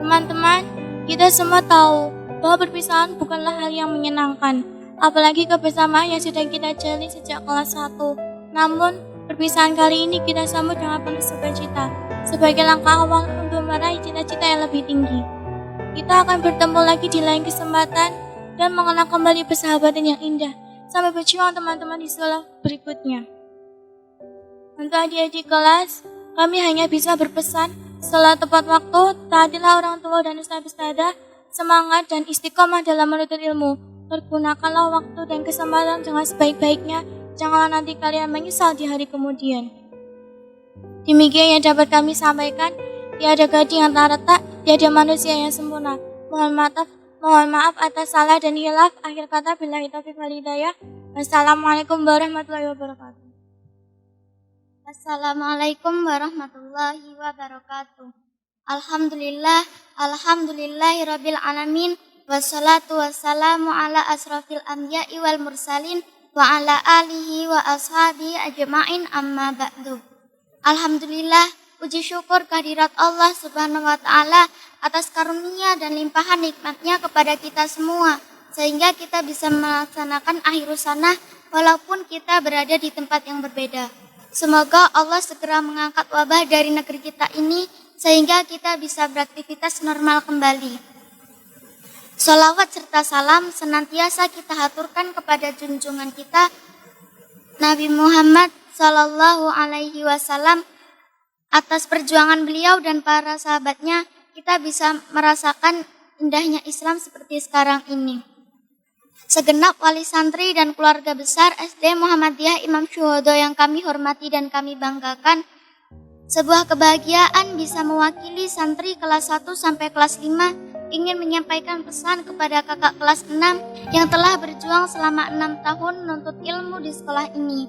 Teman-teman, kita semua tahu bahwa perpisahan bukanlah hal yang menyenangkan, apalagi kebersamaan yang sudah kita jalin sejak kelas 1. Namun, perpisahan kali ini kita sambut dengan penuh sukacita sebagai langkah awal untuk meraih cita-cita yang lebih tinggi. Kita akan bertemu lagi di lain kesempatan dan mengenal kembali persahabatan yang indah. Sampai berjuang teman-teman di sekolah berikutnya. Untuk adik-adik kelas, kami hanya bisa berpesan setelah tepat waktu, taatilah orang tua dan ustadzah, semangat dan istiqomah dalam menuntut ilmu. Pergunakanlah waktu dan kesempatan dengan sebaik-baiknya. Janganlah nanti kalian menyesal di hari kemudian. Demikian yang dapat kami sampaikan. Tiada gading yang tak retak, tiada manusia yang sempurna. Mohon maaf atas salah dan hilaf. Akhir kata, billahi taufiq wal hidayah. Wassalamualaikum warahmatullahi wabarakatuh. Assalamualaikum warahmatullahi wabarakatuh. Alhamdulillahirabbil alamin. Wassalatu wassalamu ala asrafil anbiya'i wal mursalin wa ala alihi wa ashabihi ajma'in, amma ba'du. Alhamdulillah, puji syukur kehadirat Allah Subhanahu wa taala atas karunia dan limpahan nikmatnya kepada kita semua, sehingga kita bisa melaksanakan akhir sana walaupun kita berada di tempat yang berbeda. Semoga Allah segera mengangkat wabah dari negeri kita ini sehingga kita bisa beraktivitas normal kembali. Sholawat serta salam senantiasa kita haturkan kepada junjungan kita Nabi Muhammad Sallallahu Alaihi Wasallam. Atas perjuangan beliau dan para sahabatnya, kita bisa merasakan indahnya Islam seperti sekarang ini. Segenap wali santri dan keluarga besar SD Muhammadiyah Imam Syuhada yang kami hormati dan kami banggakan, sebuah kebahagiaan bisa mewakili santri kelas 1 sampai kelas 5 ingin menyampaikan pesan kepada kakak kelas 6 yang telah berjuang selama 6 tahun menuntut ilmu di sekolah ini.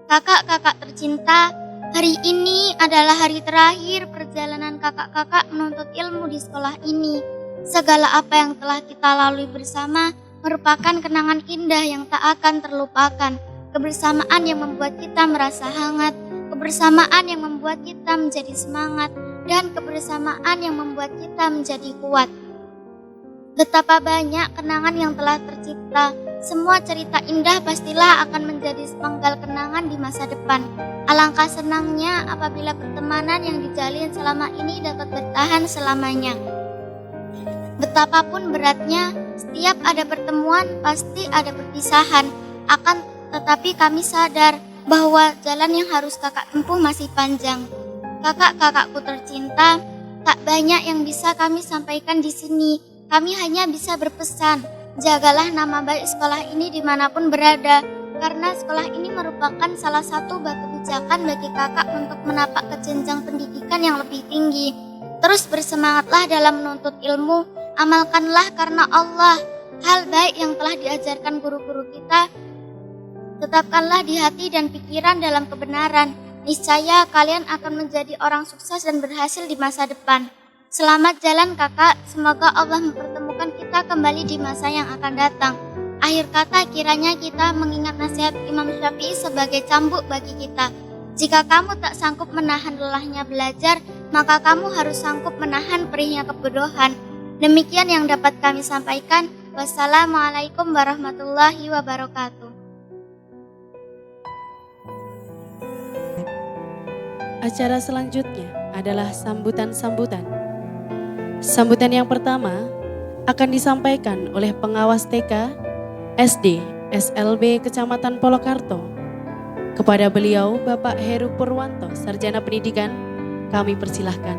Kakak-kakak tercinta, hari ini adalah hari terakhir perjalanan kakak-kakak menuntut ilmu di sekolah ini. Segala apa yang telah kita lalui bersama merupakan kenangan indah yang tak akan terlupakan. Kebersamaan yang membuat kita merasa hangat, kebersamaan yang membuat kita menjadi semangat, dan kebersamaan yang membuat kita menjadi kuat. Betapa banyak kenangan yang telah tercipta. Semua cerita indah pastilah akan menjadi sepenggal kenangan di masa depan. Alangkah senangnya apabila pertemanan yang dijalin selama ini dapat bertahan selamanya. Betapapun beratnya, setiap ada pertemuan pasti ada perpisahan. Akan tetapi kami sadar bahwa jalan yang harus kakak tempuh masih panjang. Kakak-kakakku tercinta, tak banyak yang bisa kami sampaikan di sini. Kami hanya bisa berpesan, jagalah nama baik sekolah ini dimanapun berada, karena sekolah ini merupakan salah satu batu pijakan bagi kakak untuk menapak ke jenjang pendidikan yang lebih tinggi. Terus bersemangatlah dalam menuntut ilmu, amalkanlah karena Allah. Hal baik yang telah diajarkan guru-guru kita, tetapkanlah di hati dan pikiran dalam kebenaran. Niscaya kalian akan menjadi orang sukses dan berhasil di masa depan. Selamat jalan kakak, semoga Allah mempertemukan kita kembali di masa yang akan datang. Akhir kata, kiranya kita mengingat nasihat Imam Syafi'i sebagai cambuk bagi kita. Jika kamu tak sanggup menahan lelahnya belajar, maka kamu harus sanggup menahan perihnya kebodohan. Demikian yang dapat kami sampaikan. Wassalamualaikum warahmatullahi wabarakatuh. Acara selanjutnya adalah sambutan-sambutan. Sambutan yang pertama akan disampaikan oleh pengawas TK, SD, SLB Kecamatan Polokarto. Kepada beliau, Bapak Heru Purwanto, Sarjana Pendidikan, kami persilahkan.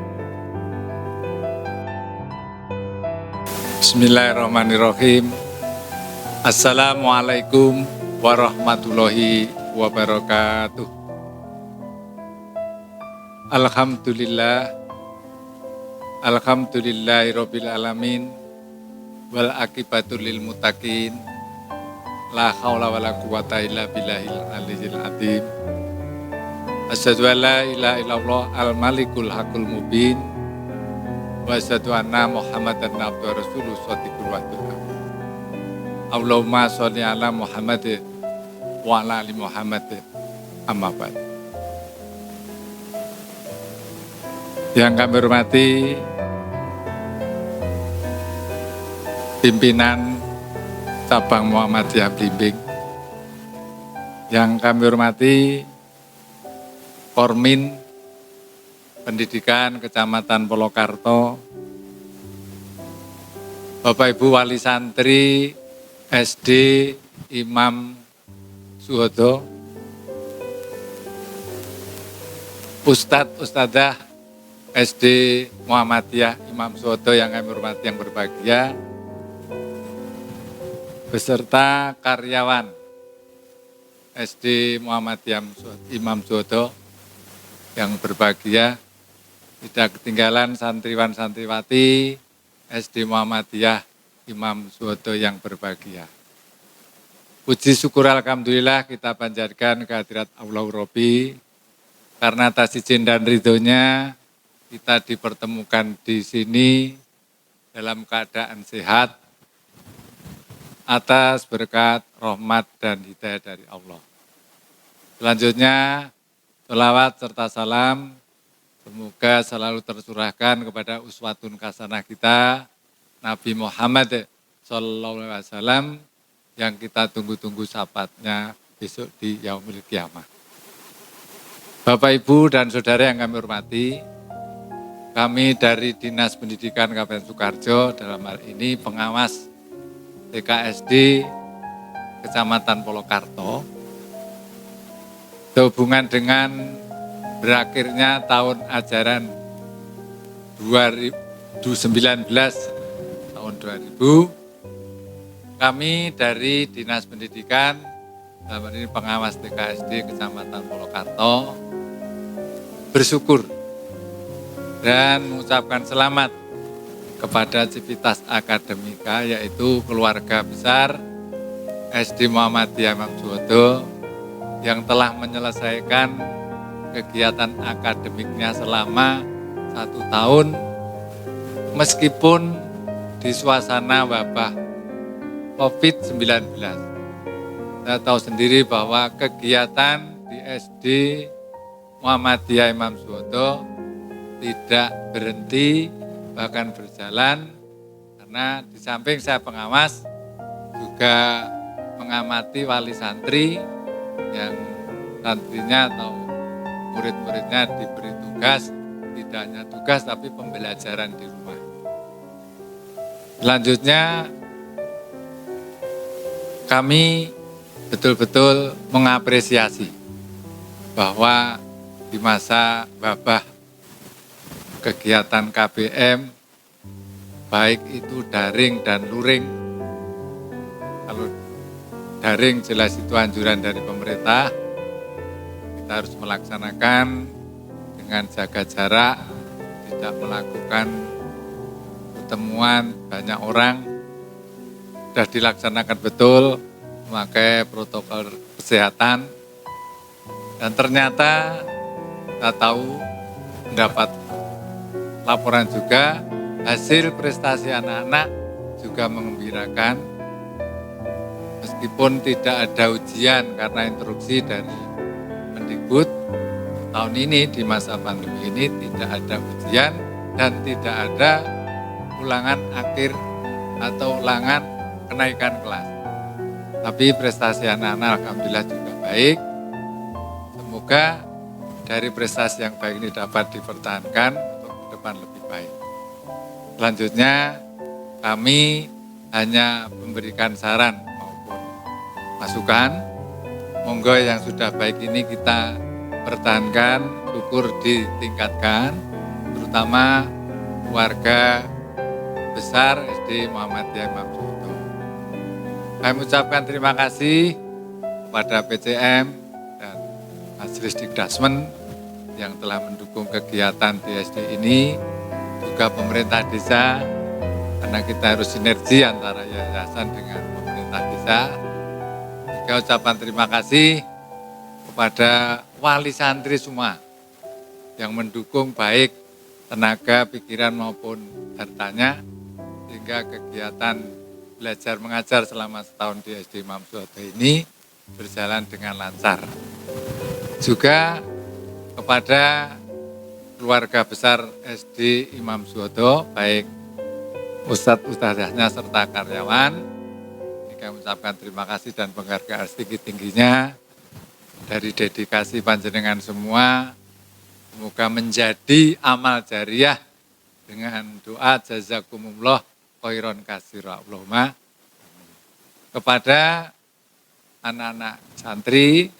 Bismillahirrahmanirrahim. Assalamualaikum warahmatullahi wabarakatuh. Alhamdulillahirabbil alamin wal aqibatu lil muttaqin. La haula wala quwata illa billahil aliyyil azim. Asyhadu an la ilaha illallah al malikul haqqul mubin wa asyhadu anna Muhammadan abduhu rasuluhu shadiqul wa'd. Allahumma sholli ala Muhammad wa ala ali Muhammad. Amma ba'd. Yang kami hormati pimpinan cabang Muhammadiyah Blimbing, yang kami hormati Pormin Pendidikan Kecamatan Polokarto, Bapak Ibu Wali Santri SD Imam Suhodo, Ustadz Ustadzah SD Muhammadiyah Imam Suhodo yang kami hormati yang berbahagia, beserta karyawan SD Muhammadiyah Imam Suhodo yang berbahagia, tidak ketinggalan santriwan-santriwati SD Muhammadiyah Imam Suhodo yang berbahagia. Puji syukur alhamdulillah kita panjatkan kehadirat Allah Rabbi, karena atas izin dan ridhonya kita dipertemukan di sini dalam keadaan sehat atas berkat rahmat dan hidayah dari Allah. Selanjutnya, sholawat serta salam semoga selalu tercurahkan kepada uswatun hasanah kita, Nabi Muhammad SAW, yang kita tunggu-tunggu syafaatnya besok di Yaumil Qiyamah. Bapak, Ibu, dan Saudara yang kami hormati, kami dari Dinas Pendidikan Kabupaten Sukoharjo, dalam hal ini pengawas TKSD Kecamatan Polokarto, sehubungan dengan berakhirnya tahun ajaran 2019 tahun 2000, kami dari Dinas Pendidikan, dalam hal ini pengawas TKSD Kecamatan Polokarto, bersyukur dan mengucapkan selamat kepada Civitas Akademika, yaitu keluarga besar SD Muhammadiyah Imam Suwodo yang telah menyelesaikan kegiatan akademiknya selama 1 tahun meskipun di suasana wabah COVID-19. Saya tahu sendiri bahwa kegiatan di SD Muhammadiyah Imam Suwodo tidak berhenti, bahkan berjalan, karena di samping saya pengawas, juga mengamati wali santri yang santrinya atau murid-muridnya diberi tugas, tidak hanya tugas tapi pembelajaran di rumah. Selanjutnya, kami betul-betul mengapresiasi bahwa di masa wabah kegiatan KBM, baik itu daring dan luring. Kalau daring jelas itu anjuran dari pemerintah, kita harus melaksanakan dengan jaga jarak, tidak melakukan pertemuan banyak orang, sudah dilaksanakan betul, memakai protokol kesehatan, dan ternyata kita tahu mendapat laporan juga hasil prestasi anak-anak juga mengembirakan, meskipun tidak ada ujian karena instruksi dari Mendikbud. Tahun ini di masa pandemi ini tidak ada ujian dan tidak ada ulangan akhir atau ulangan kenaikan kelas. Tapi prestasi anak-anak alhamdulillah juga baik. Semoga dari prestasi yang baik ini dapat dipertahankan untuk ke depan lebih baik. Selanjutnya kami hanya memberikan saran maupun masukan. Monggo yang sudah baik ini kita pertahankan, syukur ditingkatkan, terutama warga besar SD Muhammadiyah Imam Suwodo. Kami ucapkan terima kasih kepada PCM dan Majelis Dikdasmen yang telah mendukung kegiatan di SD ini, juga pemerintah desa, karena kita harus sinergi antara yayasan dengan pemerintah desa. Juga ucapan terima kasih kepada wali santri semua yang mendukung baik tenaga, pikiran maupun hartanya, sehingga kegiatan belajar mengajar selama setahun di SD Imam Suwodo ini berjalan dengan lancar. Juga kepada keluarga besar SD Imam Suwodo, baik ustadz-ustadzahnya serta karyawan, kami ucapkan terima kasih dan penghargaan setinggi-tingginya dari dedikasi panjenengan semua. Semoga menjadi amal jariah dengan doa jazakumullah khairan katsira. Allahumma. Kepada anak-anak santri,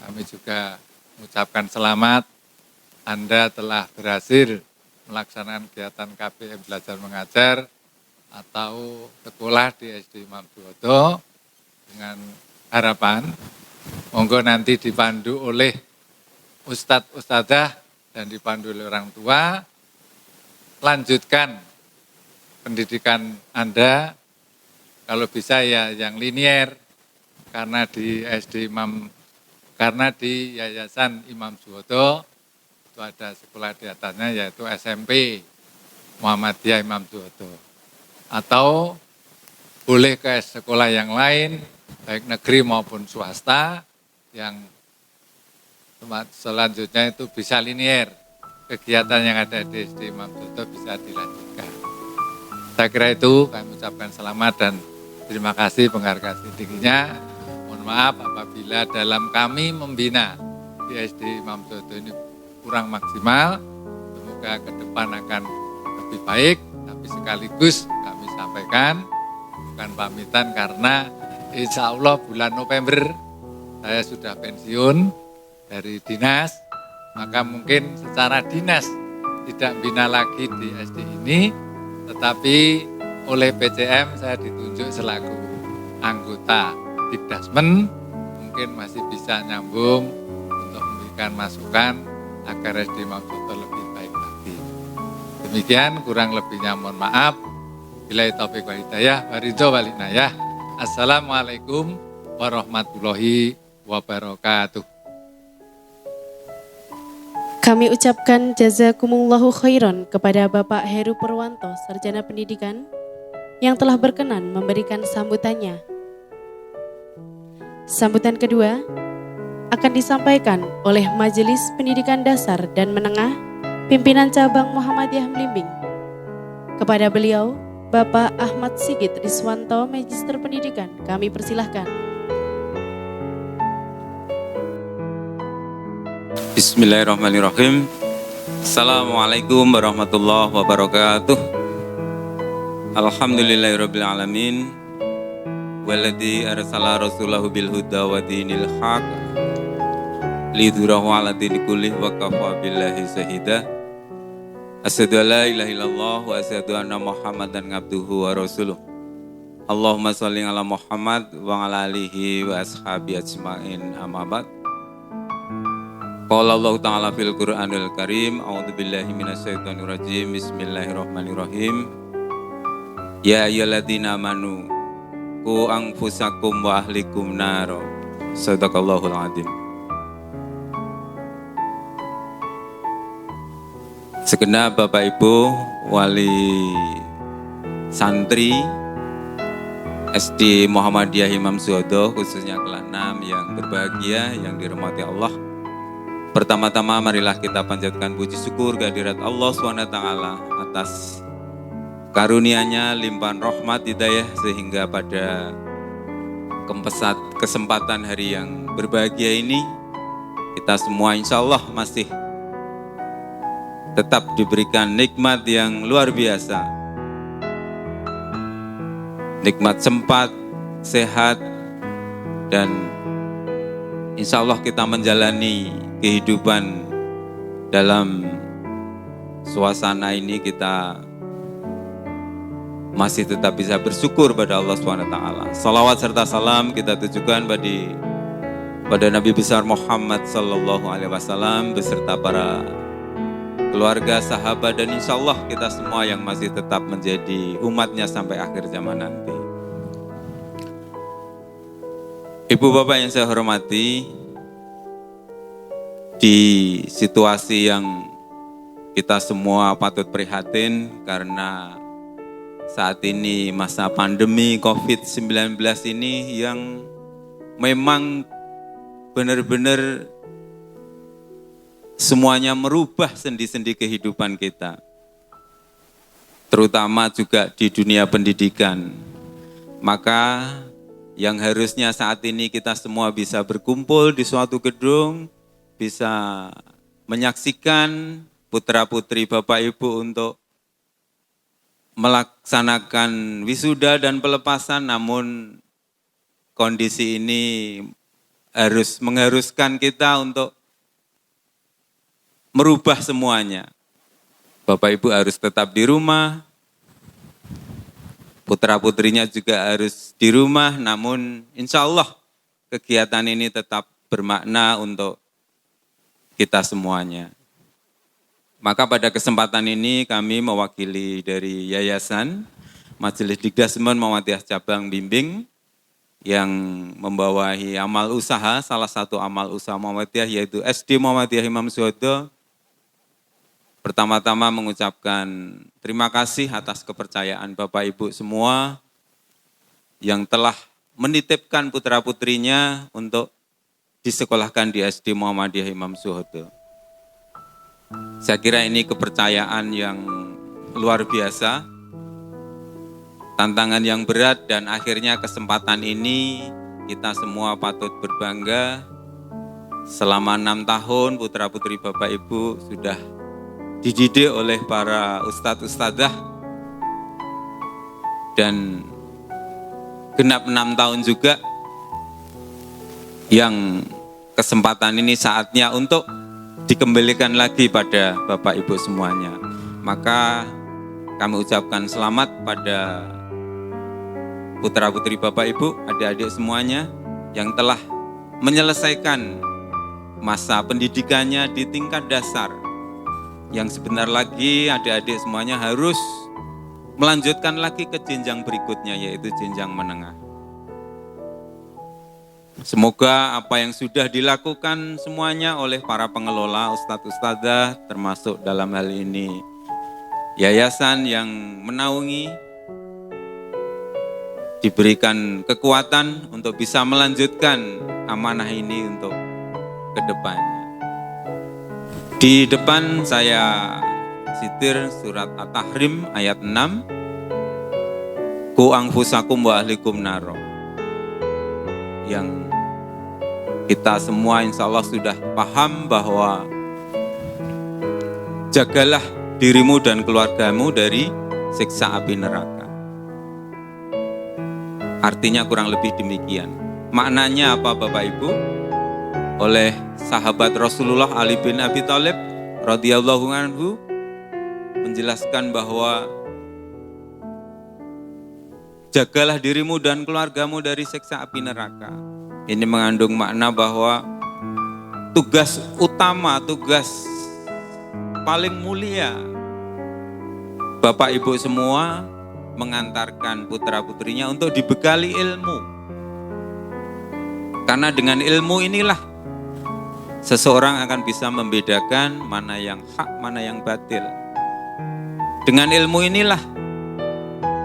kami juga mengucapkan selamat. Anda telah berhasil melaksanakan kegiatan KBM belajar mengajar atau sekolah di SD Imam Suwodo dengan harapan monggo nanti dipandu oleh ustadz ustadzah dan dipandu oleh orang tua, lanjutkan pendidikan Anda, kalau bisa ya yang linier, karena di Yayasan Imam Suwodo itu ada sekolah di atasnya yaitu SMP Muhammadiyah Imam Suwodo. Atau boleh ke sekolah yang lain, baik negeri maupun swasta, yang selanjutnya itu bisa linier. Kegiatan yang ada di SD Imam Suwodo bisa dilanjutkan. Saya kira itu, kami ucapkan selamat dan terima kasih penghargaan tingginya. Mohon maaf apabila dalam kami membina di SD Imam Suwodo ini kurang maksimal. Semoga ke depan akan lebih baik, tapi sekaligus kami sampaikan, bukan pamitan karena insya Allah bulan November saya sudah pensiun dari dinas, maka mungkin secara dinas tidak bina lagi di SD ini, tetapi oleh PCM saya ditunjuk selaku anggota Dikdasmen, mungkin masih bisa nyambung untuk memberikan masukan agar SD Imam Suwodo lebih baik lagi. Demikian, kurang lebihnya mohon maaf. Billahi taufiq wal hidayah, waridho wal inayah. Assalamualaikum warahmatullahi wabarakatuh. Kami ucapkan jazakumullahu khairan kepada Bapak Heru Purwanto, Sarjana Pendidikan, yang telah berkenan memberikan sambutannya. Sambutan kedua akan disampaikan oleh Majelis Pendidikan Dasar dan Menengah Pimpinan Cabang Muhammadiyah Melimbing. Kepada beliau, Bapak Ahmad Sigit Riswanto, Magister Pendidikan, kami persilahkan. Bismillahirrahmanirrahim. Assalamualaikum warahmatullahi wabarakatuh. Alhamdulillahirabbil alamin. Walladzi arsala rasulahu bil huda wa dinil haq lidhurahu 'ala dini kullih wa kafa billahi shahida. Asyhadu an la ilaha illallah wa asyhadu anna Muhammadan abduhu wa rasuluh. Allahumma shalli ala Muhammad wa ala alihi wa ashabi ajmain, amma ba'd. Qala Allah Ta'ala fil Qur'anil Karim, a'udzu billahi minasyaitonir rajim. Bismillahirrahmanirrahim. Ya ayyuhalladzina amanu qu anfusakum wa ahlikum naro. Shadaqallahul adzim. Segenap Bapak Ibu wali santri SD Muhammadiyah Imam Suhodo, khususnya kelas 6 yang berbahagia, yang dirahmati Allah. Pertama-tama marilah kita panjatkan puji syukur kehadirat Allah SWT atas karunia-Nya, limpahan rahmat hidayah, sehingga pada kesempatan hari yang berbahagia ini kita semua insya Allah masih tetap diberikan nikmat yang luar biasa. Nikmat sempat, sehat, dan insya Allah kita menjalani kehidupan dalam suasana ini, kita masih tetap bisa bersyukur pada Allah SWT. Salawat serta salam kita tujukan pada Nabi besar Muhammad Sallallahu Alaihi Wasallam beserta para keluarga, sahabat, dan insya Allah kita semua yang masih tetap menjadi umatnya sampai akhir zaman nanti. Ibu bapak yang saya hormati, di situasi yang kita semua patut prihatin karena saat ini masa pandemi COVID-19 ini yang memang benar-benar semuanya merubah sendi-sendi kehidupan kita, terutama juga di dunia pendidikan. Maka yang harusnya saat ini kita semua bisa berkumpul di suatu gedung, bisa menyaksikan putra-putri Bapak Ibu untuk melaksanakan wisuda dan pelepasan, namun kondisi ini mengharuskan kita untuk merubah semuanya. Bapak Ibu harus tetap di rumah, putra-putrinya juga harus di rumah, namun insya Allah kegiatan ini tetap bermakna untuk kita semuanya. Maka pada kesempatan ini kami mewakili dari Yayasan Majelis Dikdasmen Muhammadiyah Cabang Bimbing yang membawahi amal usaha, salah satu amal usaha Muhammadiyah yaitu SD Muhammadiyah Imam Suhodo. Pertama-tama mengucapkan terima kasih atas kepercayaan Bapak Ibu semua yang telah menitipkan putra-putrinya untuk disekolahkan di SD Muhammadiyah Imam Suhodo. Saya kira ini kepercayaan yang luar biasa, tantangan yang berat, dan akhirnya kesempatan ini kita semua patut berbangga. Selama 6 tahun putra-putri Bapak Ibu sudah dididik oleh para ustadz-ustadzah, dan genap 6 tahun juga yang kesempatan ini saatnya untuk dikembalikan lagi pada Bapak Ibu semuanya. Maka kami ucapkan selamat pada putra-putri Bapak Ibu, adik-adik semuanya yang telah menyelesaikan masa pendidikannya di tingkat dasar. yang sebentar lagi adik-adik semuanya harus melanjutkan lagi ke jenjang berikutnya, yaitu jenjang menengah. Semoga apa yang sudah dilakukan semuanya oleh para pengelola, ustadz-ustadzah, termasuk dalam hal ini yayasan yang menaungi, diberikan kekuatan untuk bisa melanjutkan amanah ini untuk ke depannya. Di depan saya sitir surat At-Tahrim ayat 6. Ku anfusakum wa ahlikum naro. Yang kita semua insya Allah sudah paham bahwa jagalah dirimu dan keluargamu dari siksa api neraka. Artinya kurang lebih demikian. Maknanya apa Bapak Ibu? Oleh sahabat Rasulullah Ali bin Abi Thalib radhiyallahu anhu menjelaskan bahwa jagalah dirimu dan keluargamu dari siksa api neraka. Ini mengandung makna bahwa tugas utama, tugas paling mulia Bapak Ibu semua mengantarkan putra-putrinya untuk dibekali ilmu. Karena dengan ilmu inilah seseorang akan bisa membedakan mana yang hak, mana yang batil. Dengan ilmu inilah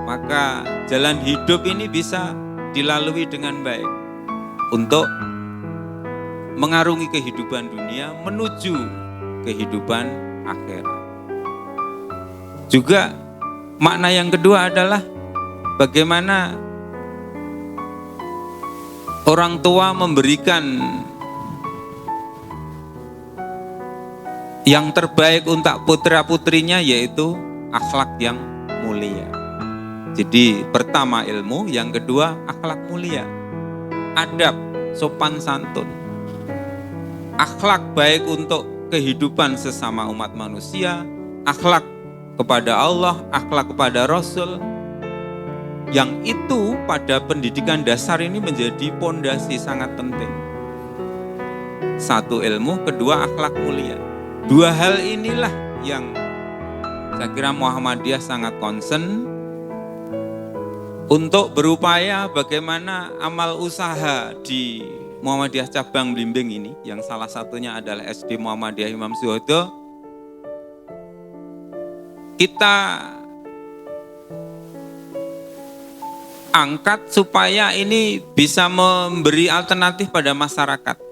maka jalan hidup ini bisa dilalui dengan baik untuk mengarungi kehidupan dunia menuju kehidupan akhirat. Juga makna yang kedua adalah bagaimana orang tua memberikan yang terbaik untuk putra-putrinya, yaitu akhlak yang mulia. Jadi pertama ilmu, yang kedua akhlak mulia. Adab, sopan santun. Akhlak baik untuk kehidupan sesama umat manusia, akhlak kepada Allah, akhlak kepada Rasul. Yang itu pada pendidikan dasar ini menjadi pondasi sangat penting. Satu ilmu, kedua akhlak mulia. Dua hal inilah yang saya kira Muhammadiyah sangat concern untuk berupaya bagaimana amal usaha di Muhammadiyah Cabang Blimbing ini, yang salah satunya adalah SD Muhammadiyah Imam Syuhada, kita angkat supaya ini bisa memberi alternatif pada masyarakat.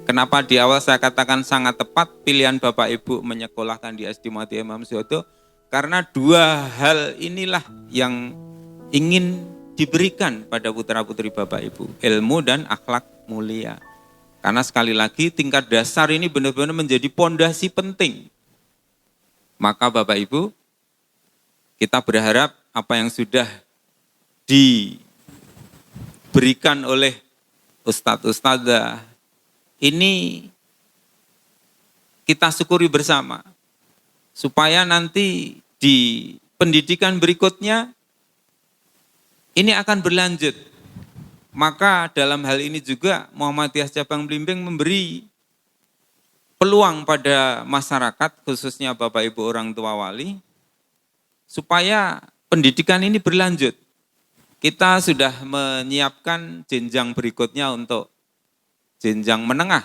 Kenapa di awal saya katakan sangat tepat pilihan Bapak Ibu menyekolahkan di SD Muhammadiyah Imam Syuhada, karena dua hal inilah yang ingin diberikan pada putra-putri Bapak Ibu, ilmu dan akhlak mulia. Karena sekali lagi tingkat dasar ini benar-benar menjadi pondasi penting. Maka Bapak Ibu, kita berharap apa yang sudah diberikan oleh ustadz-ustadzah ini kita syukuri bersama, supaya nanti di pendidikan berikutnya ini akan berlanjut. Maka dalam hal ini juga Muhammadiyah Cabang Blimbing memberi peluang pada masyarakat, khususnya Bapak Ibu orang tua wali, supaya pendidikan ini berlanjut. Kita sudah menyiapkan jenjang berikutnya untuk jenjang menengah.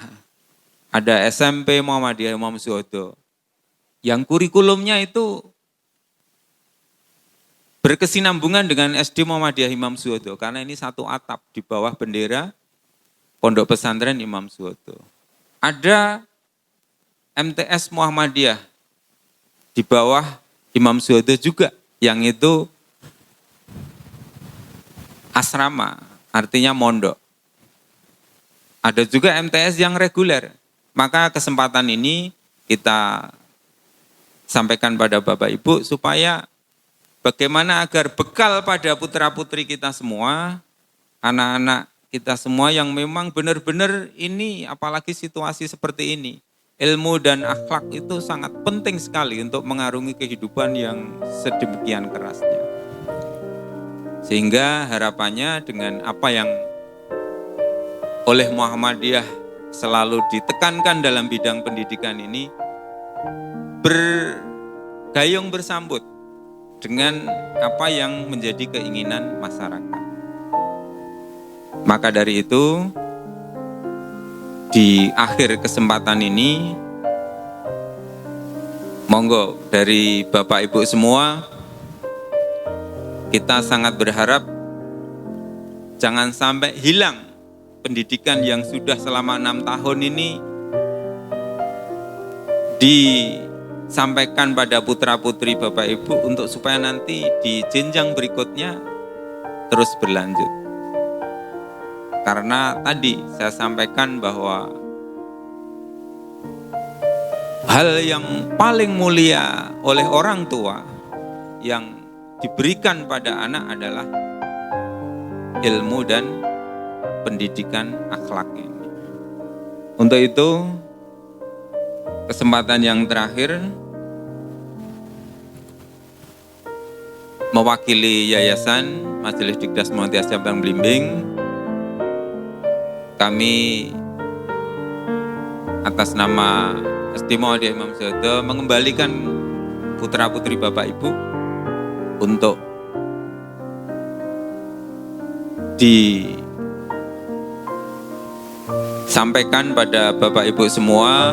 Ada SMP Muhammadiyah Imam Syuhada, yang kurikulumnya itu berkesinambungan dengan SD Muhammadiyah Imam Syuhada, karena ini satu atap di bawah bendera Pondok Pesantren Imam Syuhada. Ada MTS Muhammadiyah di bawah Imam Syuhada juga, yang itu asrama, artinya mondok. Ada juga MTS yang reguler. Maka kesempatan ini kita sampaikan pada Bapak Ibu supaya bagaimana agar bekal pada putra-putri kita semua, anak-anak kita semua yang memang benar-benar ini, apalagi situasi seperti ini, ilmu dan akhlak itu sangat penting sekali untuk mengarungi kehidupan yang sedemikian kerasnya. Sehingga harapannya dengan apa yang oleh Muhammadiyah selalu ditekankan dalam bidang pendidikan ini, bergayung bersambut dengan apa yang menjadi keinginan masyarakat. Maka dari itu, di akhir kesempatan ini, monggo dari Bapak Ibu semua, kita sangat berharap jangan sampai hilang pendidikan yang sudah selama 6 tahun ini disampaikan pada putra-putri Bapak Ibu untuk supaya nanti di jenjang berikutnya terus berlanjut. Karena tadi saya sampaikan bahwa hal yang paling mulia oleh orang tua yang diberikan pada anak adalah ilmu dan pendidikan akhlak ini. Untuk itu, kesempatan yang terakhir, mewakili Yayasan Majelis Dikdas Muhammadiyah Cabang Blimbing, kami atas nama SD Muhammadiyah Imam Syuhada mengembalikan putra-putri Bapak Ibu untuk disampaikan pada Bapak Ibu semua,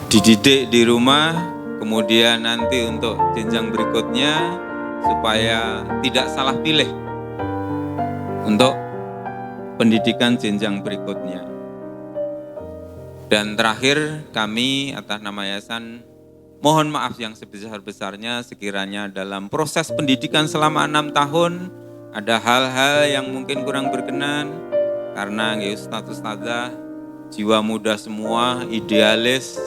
dididik di rumah, kemudian nanti untuk jenjang berikutnya supaya tidak salah pilih untuk pendidikan jenjang berikutnya. Dan terakhir, kami atas nama yayasan mohon maaf yang sebesar-besarnya sekiranya dalam proses pendidikan selama 6 tahun ada hal-hal yang mungkin kurang berkenan, karena Ustadz-ustadzah jiwa muda semua, idealis,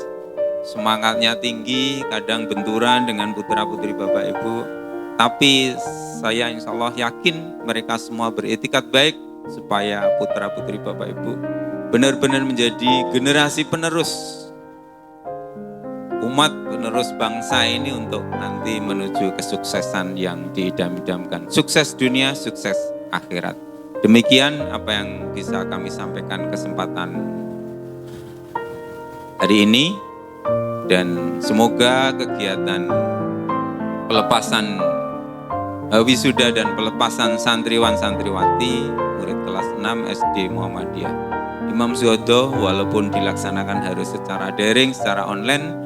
semangatnya tinggi, kadang benturan dengan putra-putri Bapak Ibu. Tapi saya insya Allah yakin mereka semua beretikat baik supaya putra-putri Bapak Ibu benar-benar menjadi generasi penerus umat, penerus bangsa ini untuk nanti menuju kesuksesan yang diidam-idamkan. Sukses dunia, sukses akhirat. Demikian apa yang bisa kami sampaikan kesempatan hari ini. Dan semoga kegiatan pelepasan wisuda dan pelepasan santriwan-santriwati murid kelas 6 SD Muhammadiyah Imam Syuhada walaupun dilaksanakan harus secara daring, secara online,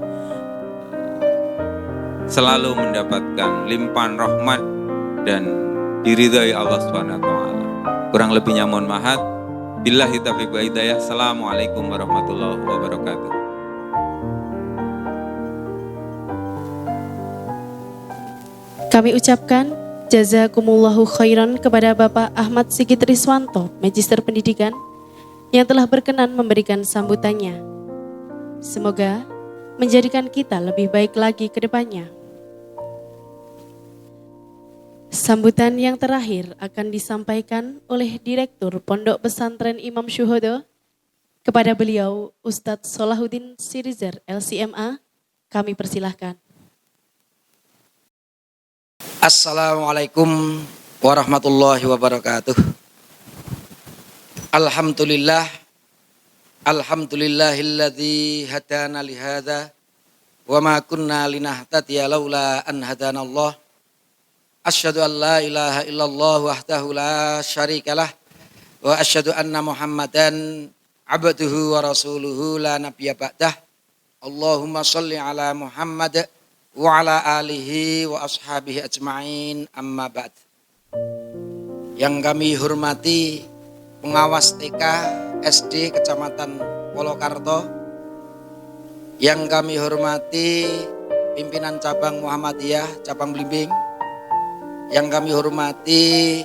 selalu mendapatkan limpahan rahmat dan diridhai Allah SWT. Kurang lebihnya mohon maaf. Billahi taufiq wa hidayah. Assalamualaikum warahmatullahi wabarakatuh. Kami ucapkan jazakumullahu khairan kepada Bapak Ahmad Sigit Riswanto, Magister Pendidikan, yang telah berkenan memberikan sambutannya. Semoga menjadikan kita lebih baik lagi ke depannya. Sambutan yang terakhir akan disampaikan oleh Direktur Pondok Pesantren Imam Syuhada. Kepada beliau, Ustadz Solahuddin Sirizer, LCMA, kami persilahkan. Assalamualaikum warahmatullahi wabarakatuh. Alhamdulillahilladzi hadana lihada wa ma kunna linahtadiya laula an hadanallah. Asyhadu an la ilaha illallah wahdahu la syarikalah wa asyhadu anna Muhammadan abduhu wa rasuluhu la nabiyya ba'dah. Allahumma shalli ala Muhammad wa ala alihi wa ashabihi ajma'in, amma ba'd. Yang kami hormati pengawas TK SD Kecamatan Polokarto, yang kami hormati pimpinan cabang Muhammadiyah cabang Blimbing, yang kami hormati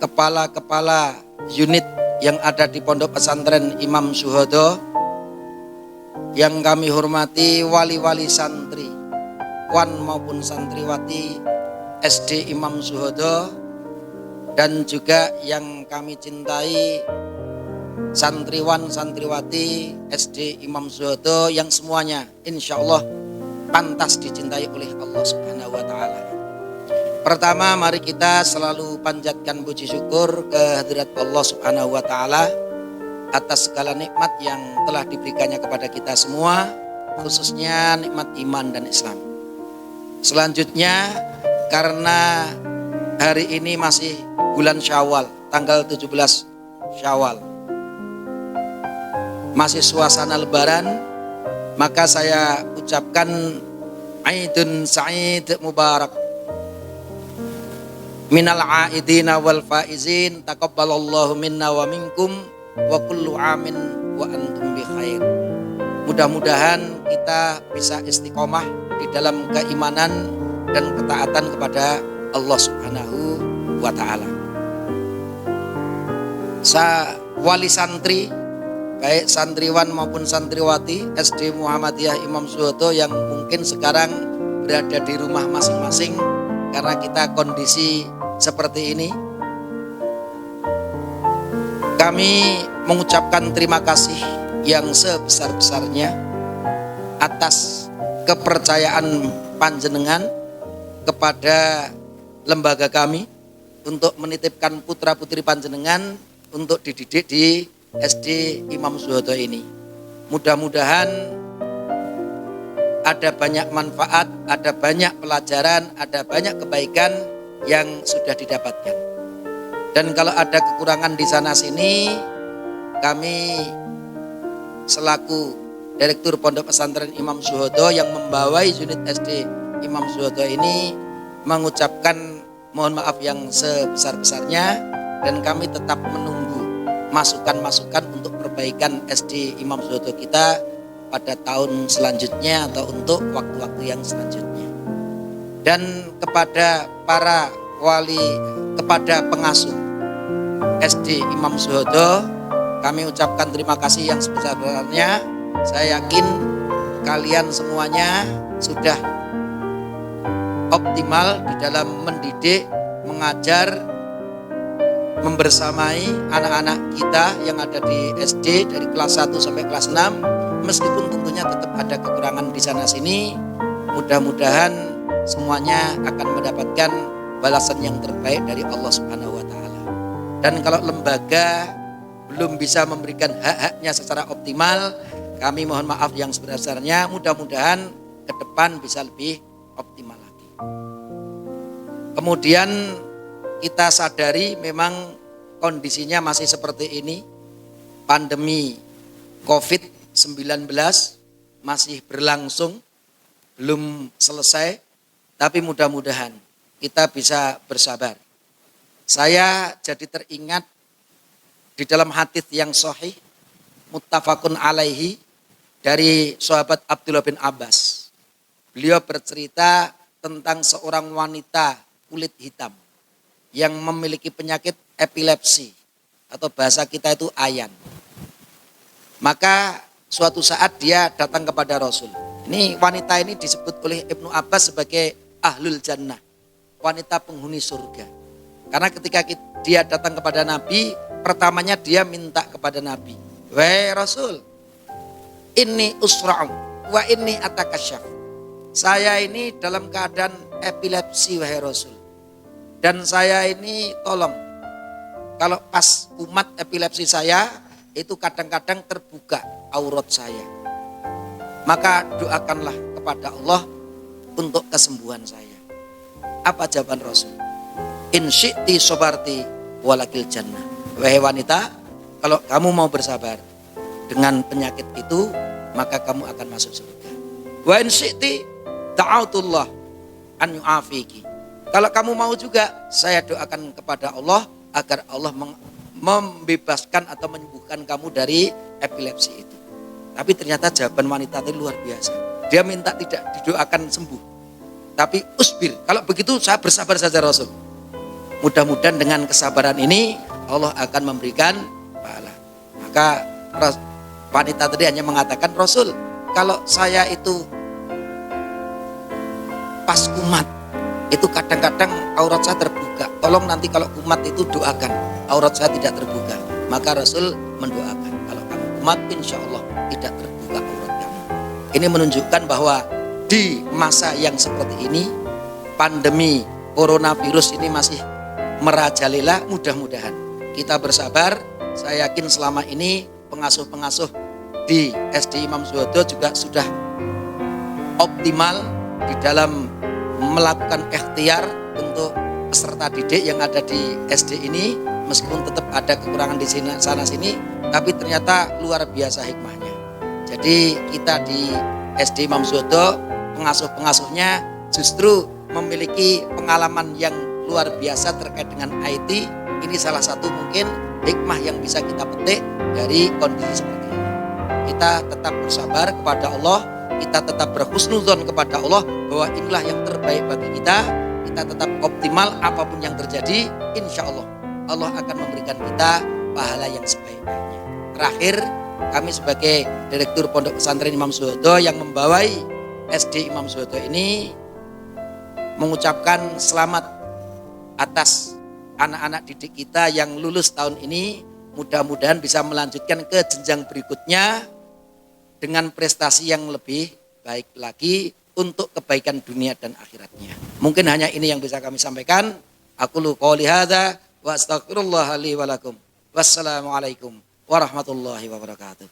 kepala-kepala unit yang ada di Pondok Pesantren Imam Syuhada, yang kami hormati wali-wali santri, wan maupun santriwati SD Imam Syuhada, dan juga yang kami cintai santriwan santriwati SD Imam Syuhada yang semuanya insya Allah pantas dicintai oleh Allah Subhanahu wa Ta'ala. Pertama, mari kita selalu panjatkan puji syukur ke hadirat Allah Subhanahu wa Ta'ala atas segala nikmat yang telah diberikannya kepada kita semua, khususnya nikmat iman dan Islam. Selanjutnya, karena hari ini masih bulan Syawal, tanggal 17 Syawal, masih suasana lebaran, maka saya ucapkan Aidun Sa'id Mubarak minal aidina wal faizin, taqabbalallahu minna wa minkum wa kullu amin wa antum bi khair. Mudah-mudahan kita bisa istiqomah di dalam keimanan dan ketaatan kepada Allah Subhanahu wa taala. Wali santri, baik santriwan maupun santriwati SD Muhammadiyah Imam Syuhada yang mungkin sekarang berada di rumah masing-masing karena kita kondisi seperti ini, kami mengucapkan terima kasih yang sebesar-besarnya atas kepercayaan panjenengan kepada lembaga kami untuk menitipkan putra-putri panjenengan untuk dididik di SD Imam Syuhada ini. Mudah-mudahan ada banyak manfaat, ada banyak pelajaran, ada banyak kebaikan yang sudah didapatkan. Dan kalau ada kekurangan di sana sini, kami selaku Direktur Pondok Pesantren Imam Syuhada yang membawai unit SD Imam Syuhada ini mengucapkan mohon maaf yang sebesar-besarnya, dan kami tetap menunggu masukan-masukan untuk perbaikan SD Imam Syuhada kita pada tahun selanjutnya atau untuk waktu-waktu yang selanjutnya. Dan kepada para wali, kepada pengasuh SD Imam Syuhada, kami ucapkan terima kasih yang sebesar-besarnya. Saya yakin kalian semuanya sudah optimal di dalam mendidik, mengajar, membersamai anak-anak kita yang ada di SD dari kelas 1 sampai kelas 6, meskipun tentunya tetap ada kekurangan di sana sini. Mudah-mudahan semuanya akan mendapatkan balasan yang terbaik dari Allah Subhanahu wa taala. Dan kalau lembaga belum bisa memberikan hak-haknya secara optimal, kami mohon maaf yang sebesar-besarnya. Mudah-mudahan ke depan bisa lebih optimal lagi. Kemudian kita sadari memang kondisinya masih seperti ini. Pandemi COVID-19 masih berlangsung, belum selesai. Tapi mudah-mudahan kita bisa bersabar. Saya jadi teringat di dalam hadits yang sahih, muttafaqun alaihi, dari sahabat Abdullah bin Abbas. Beliau bercerita tentang seorang wanita kulit hitam yang memiliki penyakit epilepsi atau bahasa kita itu ayan. Maka suatu saat dia datang kepada Rasul. Ini wanita ini disebut oleh Ibnu Abbas sebagai ahlul jannah, wanita penghuni surga. Karena ketika dia datang kepada Nabi, pertamanya dia minta kepada Nabi, "Wahai Rasul, inni usra'u wa inni atakasyaf." Saya ini dalam keadaan epilepsi wahai Rasul. Dan saya ini tolong, kalau pas umat epilepsi saya, itu kadang-kadang terbuka aurat saya. Maka doakanlah kepada Allah untuk kesembuhan saya. Apa jawaban Rasul? In syi'ti sobarti walakil jannah. Wahai wanita, kalau kamu mau bersabar dengan penyakit itu, maka kamu akan masuk surga. Wa in syi'ti ta'autullah an yu'afiki. Kalau kamu mau juga, saya doakan kepada Allah agar Allah membebaskan atau menyembuhkan kamu dari epilepsi itu. Tapi ternyata jawaban wanita itu luar biasa. Dia minta tidak didoakan sembuh, tapi usbir. Kalau begitu saya bersabar saja Rasul. Mudah-mudahan dengan kesabaran ini Allah akan memberikan pahala. Maka wanita tadi hanya mengatakan, Rasul, kalau saya itu pas kumat, itu kadang-kadang aurat saya terbuka. Tolong nanti kalau kumat itu doakan aurat saya tidak terbuka. Maka Rasul mendoakan, kalau kamu kumat insya Allah tidak terbuka aurat kamu. Ini menunjukkan bahwa di masa yang seperti ini, pandemi coronavirus ini masih merajalela. Mudah-mudahan kita bersabar. Saya yakin selama ini pengasuh-pengasuh di SD Imam Syuhada juga sudah optimal di dalam melakukan ikhtiar untuk peserta didik yang ada di SD ini, meskipun tetap ada kekurangan di sini sana sini, tapi ternyata luar biasa hikmahnya. Jadi kita di SD Imam Syuhada, pengasuh-pengasuhnya justru memiliki pengalaman yang luar biasa terkait dengan IT. Ini salah satu mungkin hikmah yang bisa kita petik dari kondisi seperti ini. Kita tetap bersabar kepada Allah, kita tetap berhusnudzon kepada Allah bahwa inilah yang terbaik bagi kita. Kita tetap optimal apapun yang terjadi, insya Allah Allah akan memberikan kita pahala yang sebaik-baiknya. Terakhir, kami sebagai Direktur Pondok Pesantren Imam Syuhada yang membawai SD Imam Syuhada ini mengucapkan selamat atas anak-anak didik kita yang lulus tahun ini. Mudah-mudahan bisa melanjutkan ke jenjang berikutnya dengan prestasi yang lebih baik lagi untuk kebaikan dunia dan akhiratnya. Mungkin hanya ini yang bisa kami sampaikan. Aqulu qouli hadza wa astaghfirullah li wa lakum. Wassalamualaikum warahmatullahi wabarakatuh.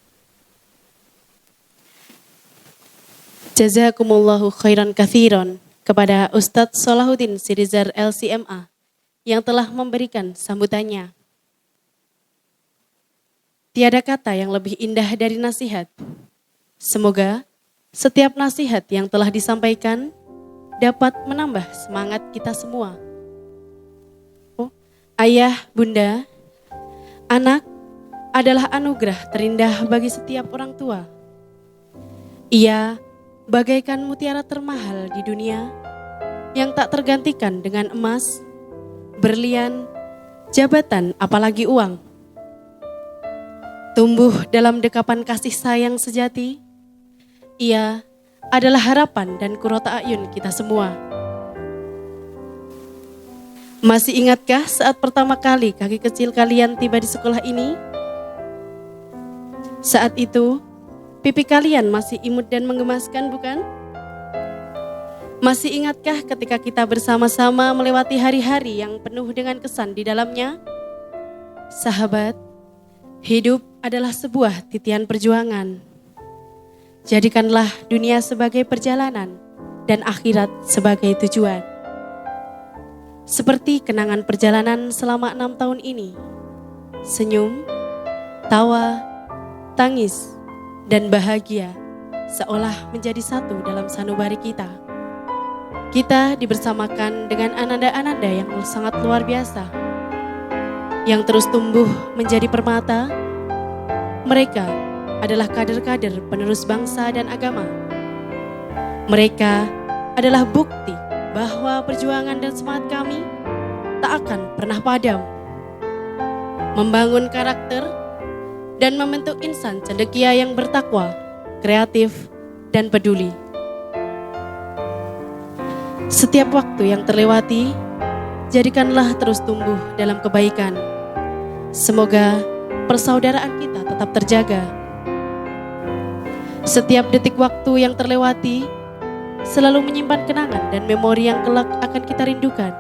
Jazakumullahu khairan katsiran kepada Ustadz Salahuddin Sirizar LCMA yang telah memberikan sambutannya. Tiada kata yang lebih indah dari nasihat. Semoga setiap nasihat yang telah disampaikan dapat menambah semangat kita semua. Ayah, bunda, anak adalah anugerah terindah bagi setiap orang tua. Ia bagaikan mutiara termahal di dunia yang tak tergantikan dengan emas, berlian, jabatan, apalagi uang. Tumbuh dalam dekapan kasih sayang sejati, ia adalah harapan dan qurrata a'yun kita semua. Masih ingatkah saat pertama kali kaki kecil kalian tiba di sekolah ini? Saat itu, pipi kalian masih imut dan menggemaskan, bukan? Masih ingatkah ketika kita bersama-sama melewati hari-hari yang penuh dengan kesan di dalamnya? Sahabat, hidup adalah sebuah titian perjuangan. Jadikanlah dunia sebagai perjalanan dan akhirat sebagai tujuan. Seperti kenangan perjalanan selama 6 tahun ini. Senyum, tawa, tangis, dan bahagia seolah menjadi satu dalam sanubari kita. Kita dibersamakan dengan ananda-ananda yang sangat luar biasa, yang terus tumbuh menjadi permata. Mereka adalah kader-kader penerus bangsa dan agama. Mereka adalah bukti bahwa perjuangan dan semangat kami tak akan pernah padam. Membangun karakter dan membentuk insan cendekia yang bertakwa, kreatif, dan peduli. Setiap waktu yang terlewati, jadikanlah terus tumbuh dalam kebaikan. Semoga persaudaraan kita tetap terjaga. Setiap detik waktu yang terlewati selalu menyimpan kenangan dan memori yang kelak akan kita rindukan.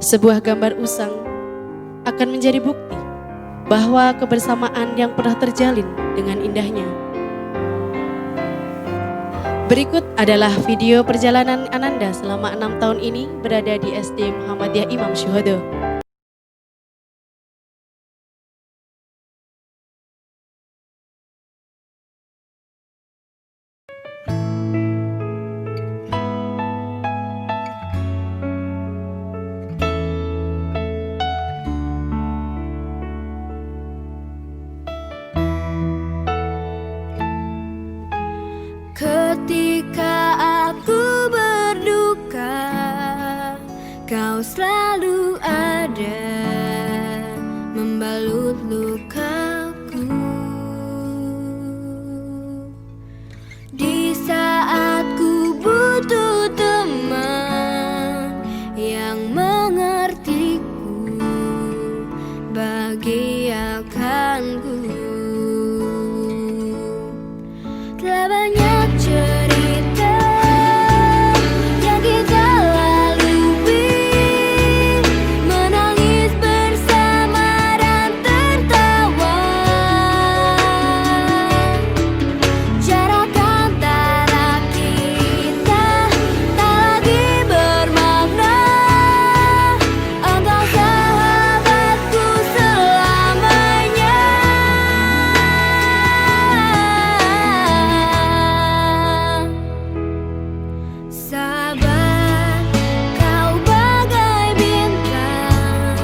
Sebuah gambar usang akan menjadi bukti bahwa kebersamaan yang pernah terjalin dengan indahnya. Berikut adalah video perjalanan Ananda selama 6 tahun ini berada di SD Muhammadiyah Imam Syuhada. Ketika aku berduka, kau selalu ada. Sabar, kau bagai bintang,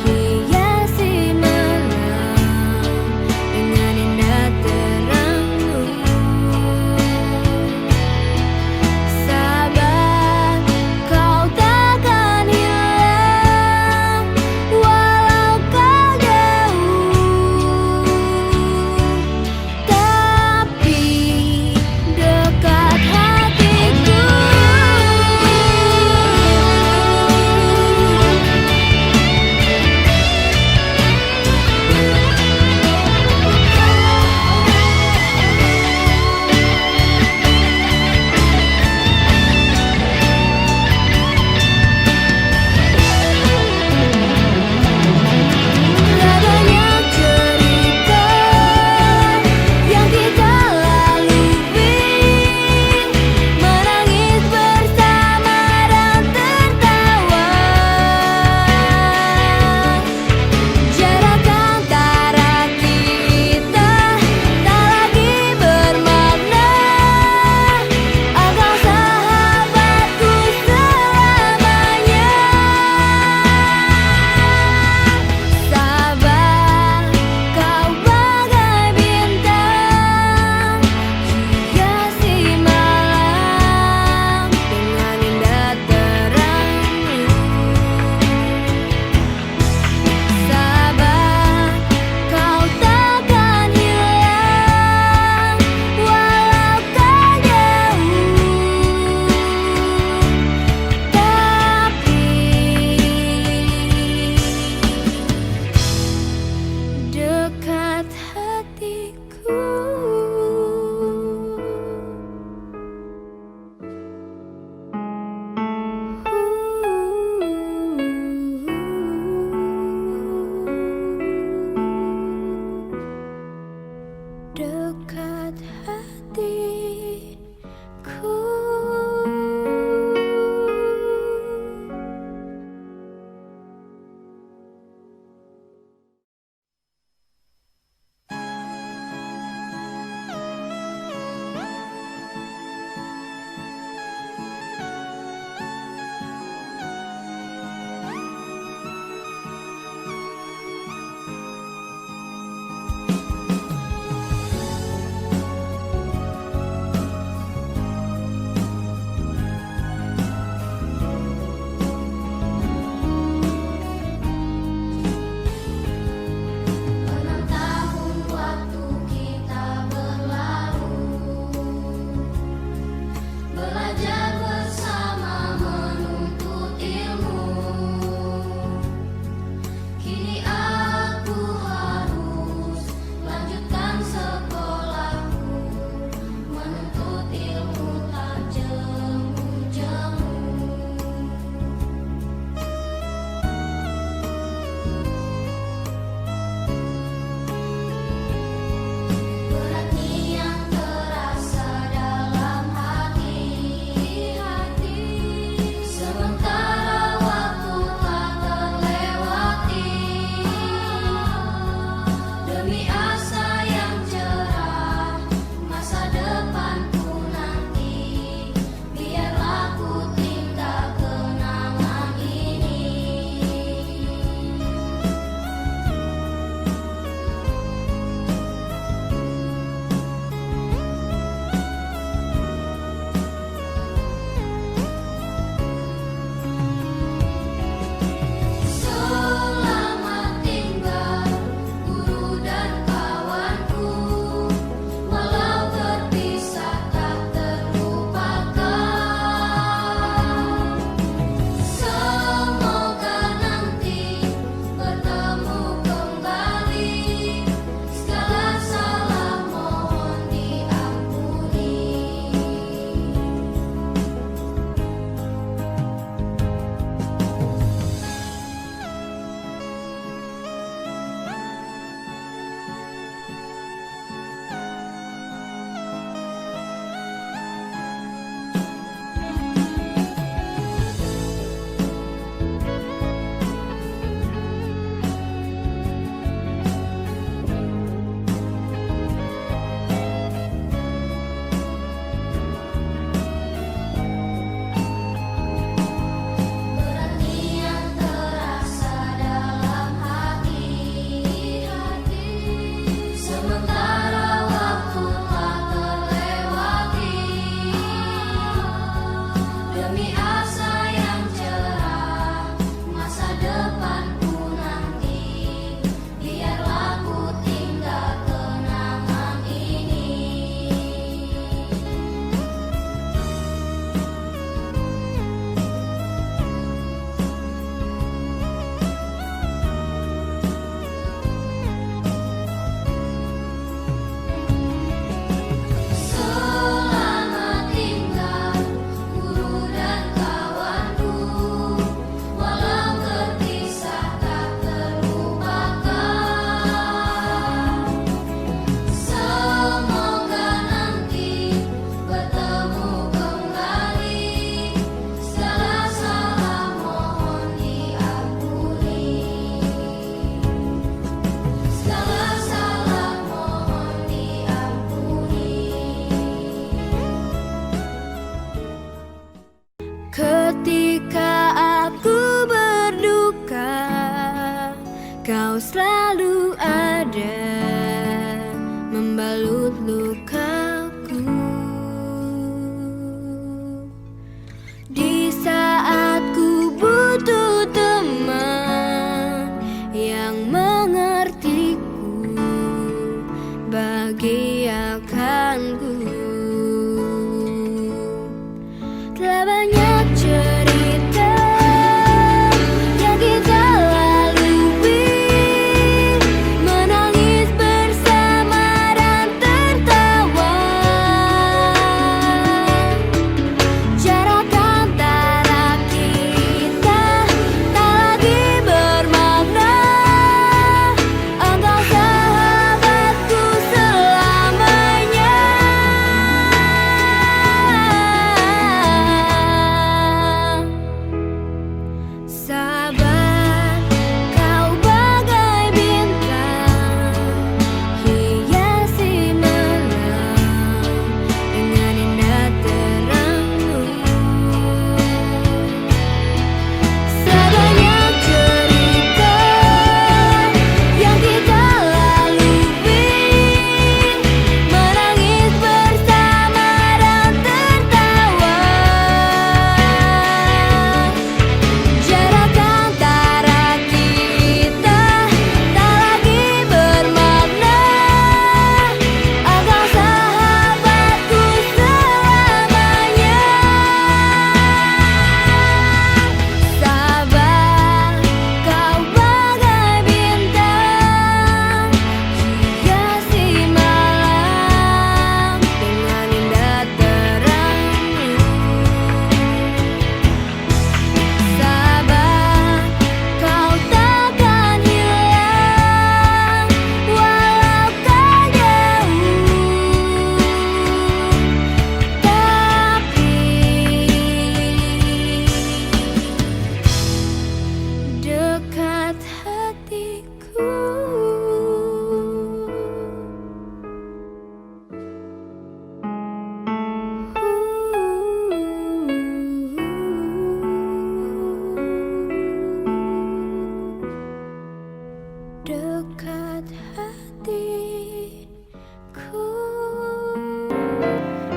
hiasi malam dengan indah terangmu. Sabar, kau takkan hilang walau kau jauh, tapi dekat hatiku.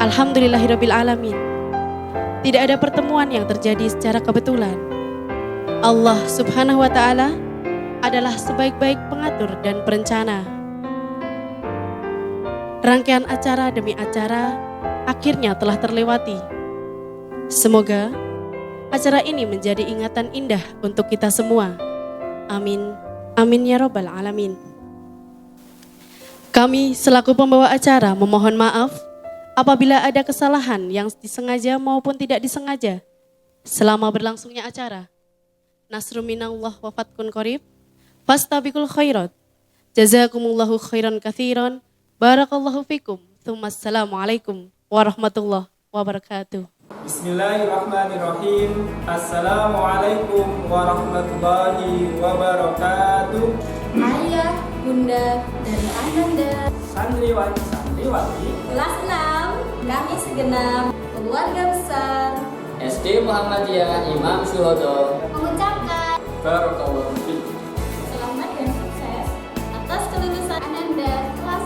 Alhamdulillahirabbil alamin. Tidak ada pertemuan yang terjadi secara kebetulan. Allah Subhanahu wa taala adalah sebaik-baik pengatur dan perencana. Rangkaian acara demi acara akhirnya telah terlewati. Semoga acara ini menjadi ingatan indah untuk kita semua. Amin. Amin ya rabbal alamin. Kami selaku pembawa acara memohon maaf apabila ada kesalahan yang disengaja maupun tidak disengaja selama berlangsungnya acara. Nasrun minallah wa fathun qarib. Fastabiqul khairat. Jazakumullahu khairan katsiran. Barakallahu fikum. Assalamualaikum warahmatullahi wabarakatuh. Bismillahirrahmanirrahim. Assalamualaikum warahmatullahi wabarakatuh. Ayah, bunda, dan ananda Santriwan santriwati kelas 6, kami segenap keluarga besar SD Muhammadiyah Imam Syuhada Mengucapkan barakallahu fikum. selamat dan sukses atas kelulusan ananda kelas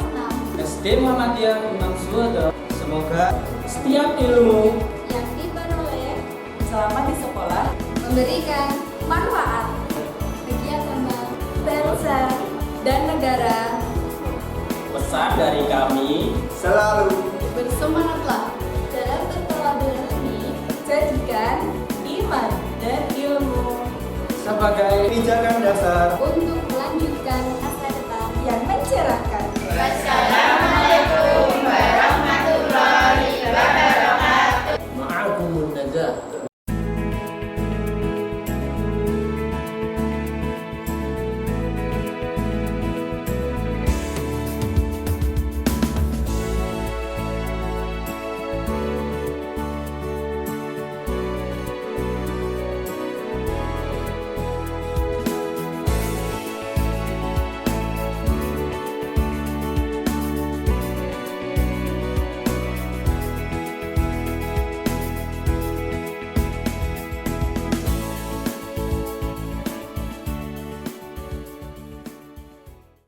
6 SD Muhammadiyah Imam Syuhada, semoga setiap ilmu yang diperoleh Selamat di sekolah. memberikan manfaat kegiatan bangsa dan negara. pesan dari kami selalu Bersemangatlah dalam bertolabul ilmi, jadikan iman dan ilmu sebagai pijakan dasar untuk melanjutkan masa depan yang mencerahkan. Wassalamualaikum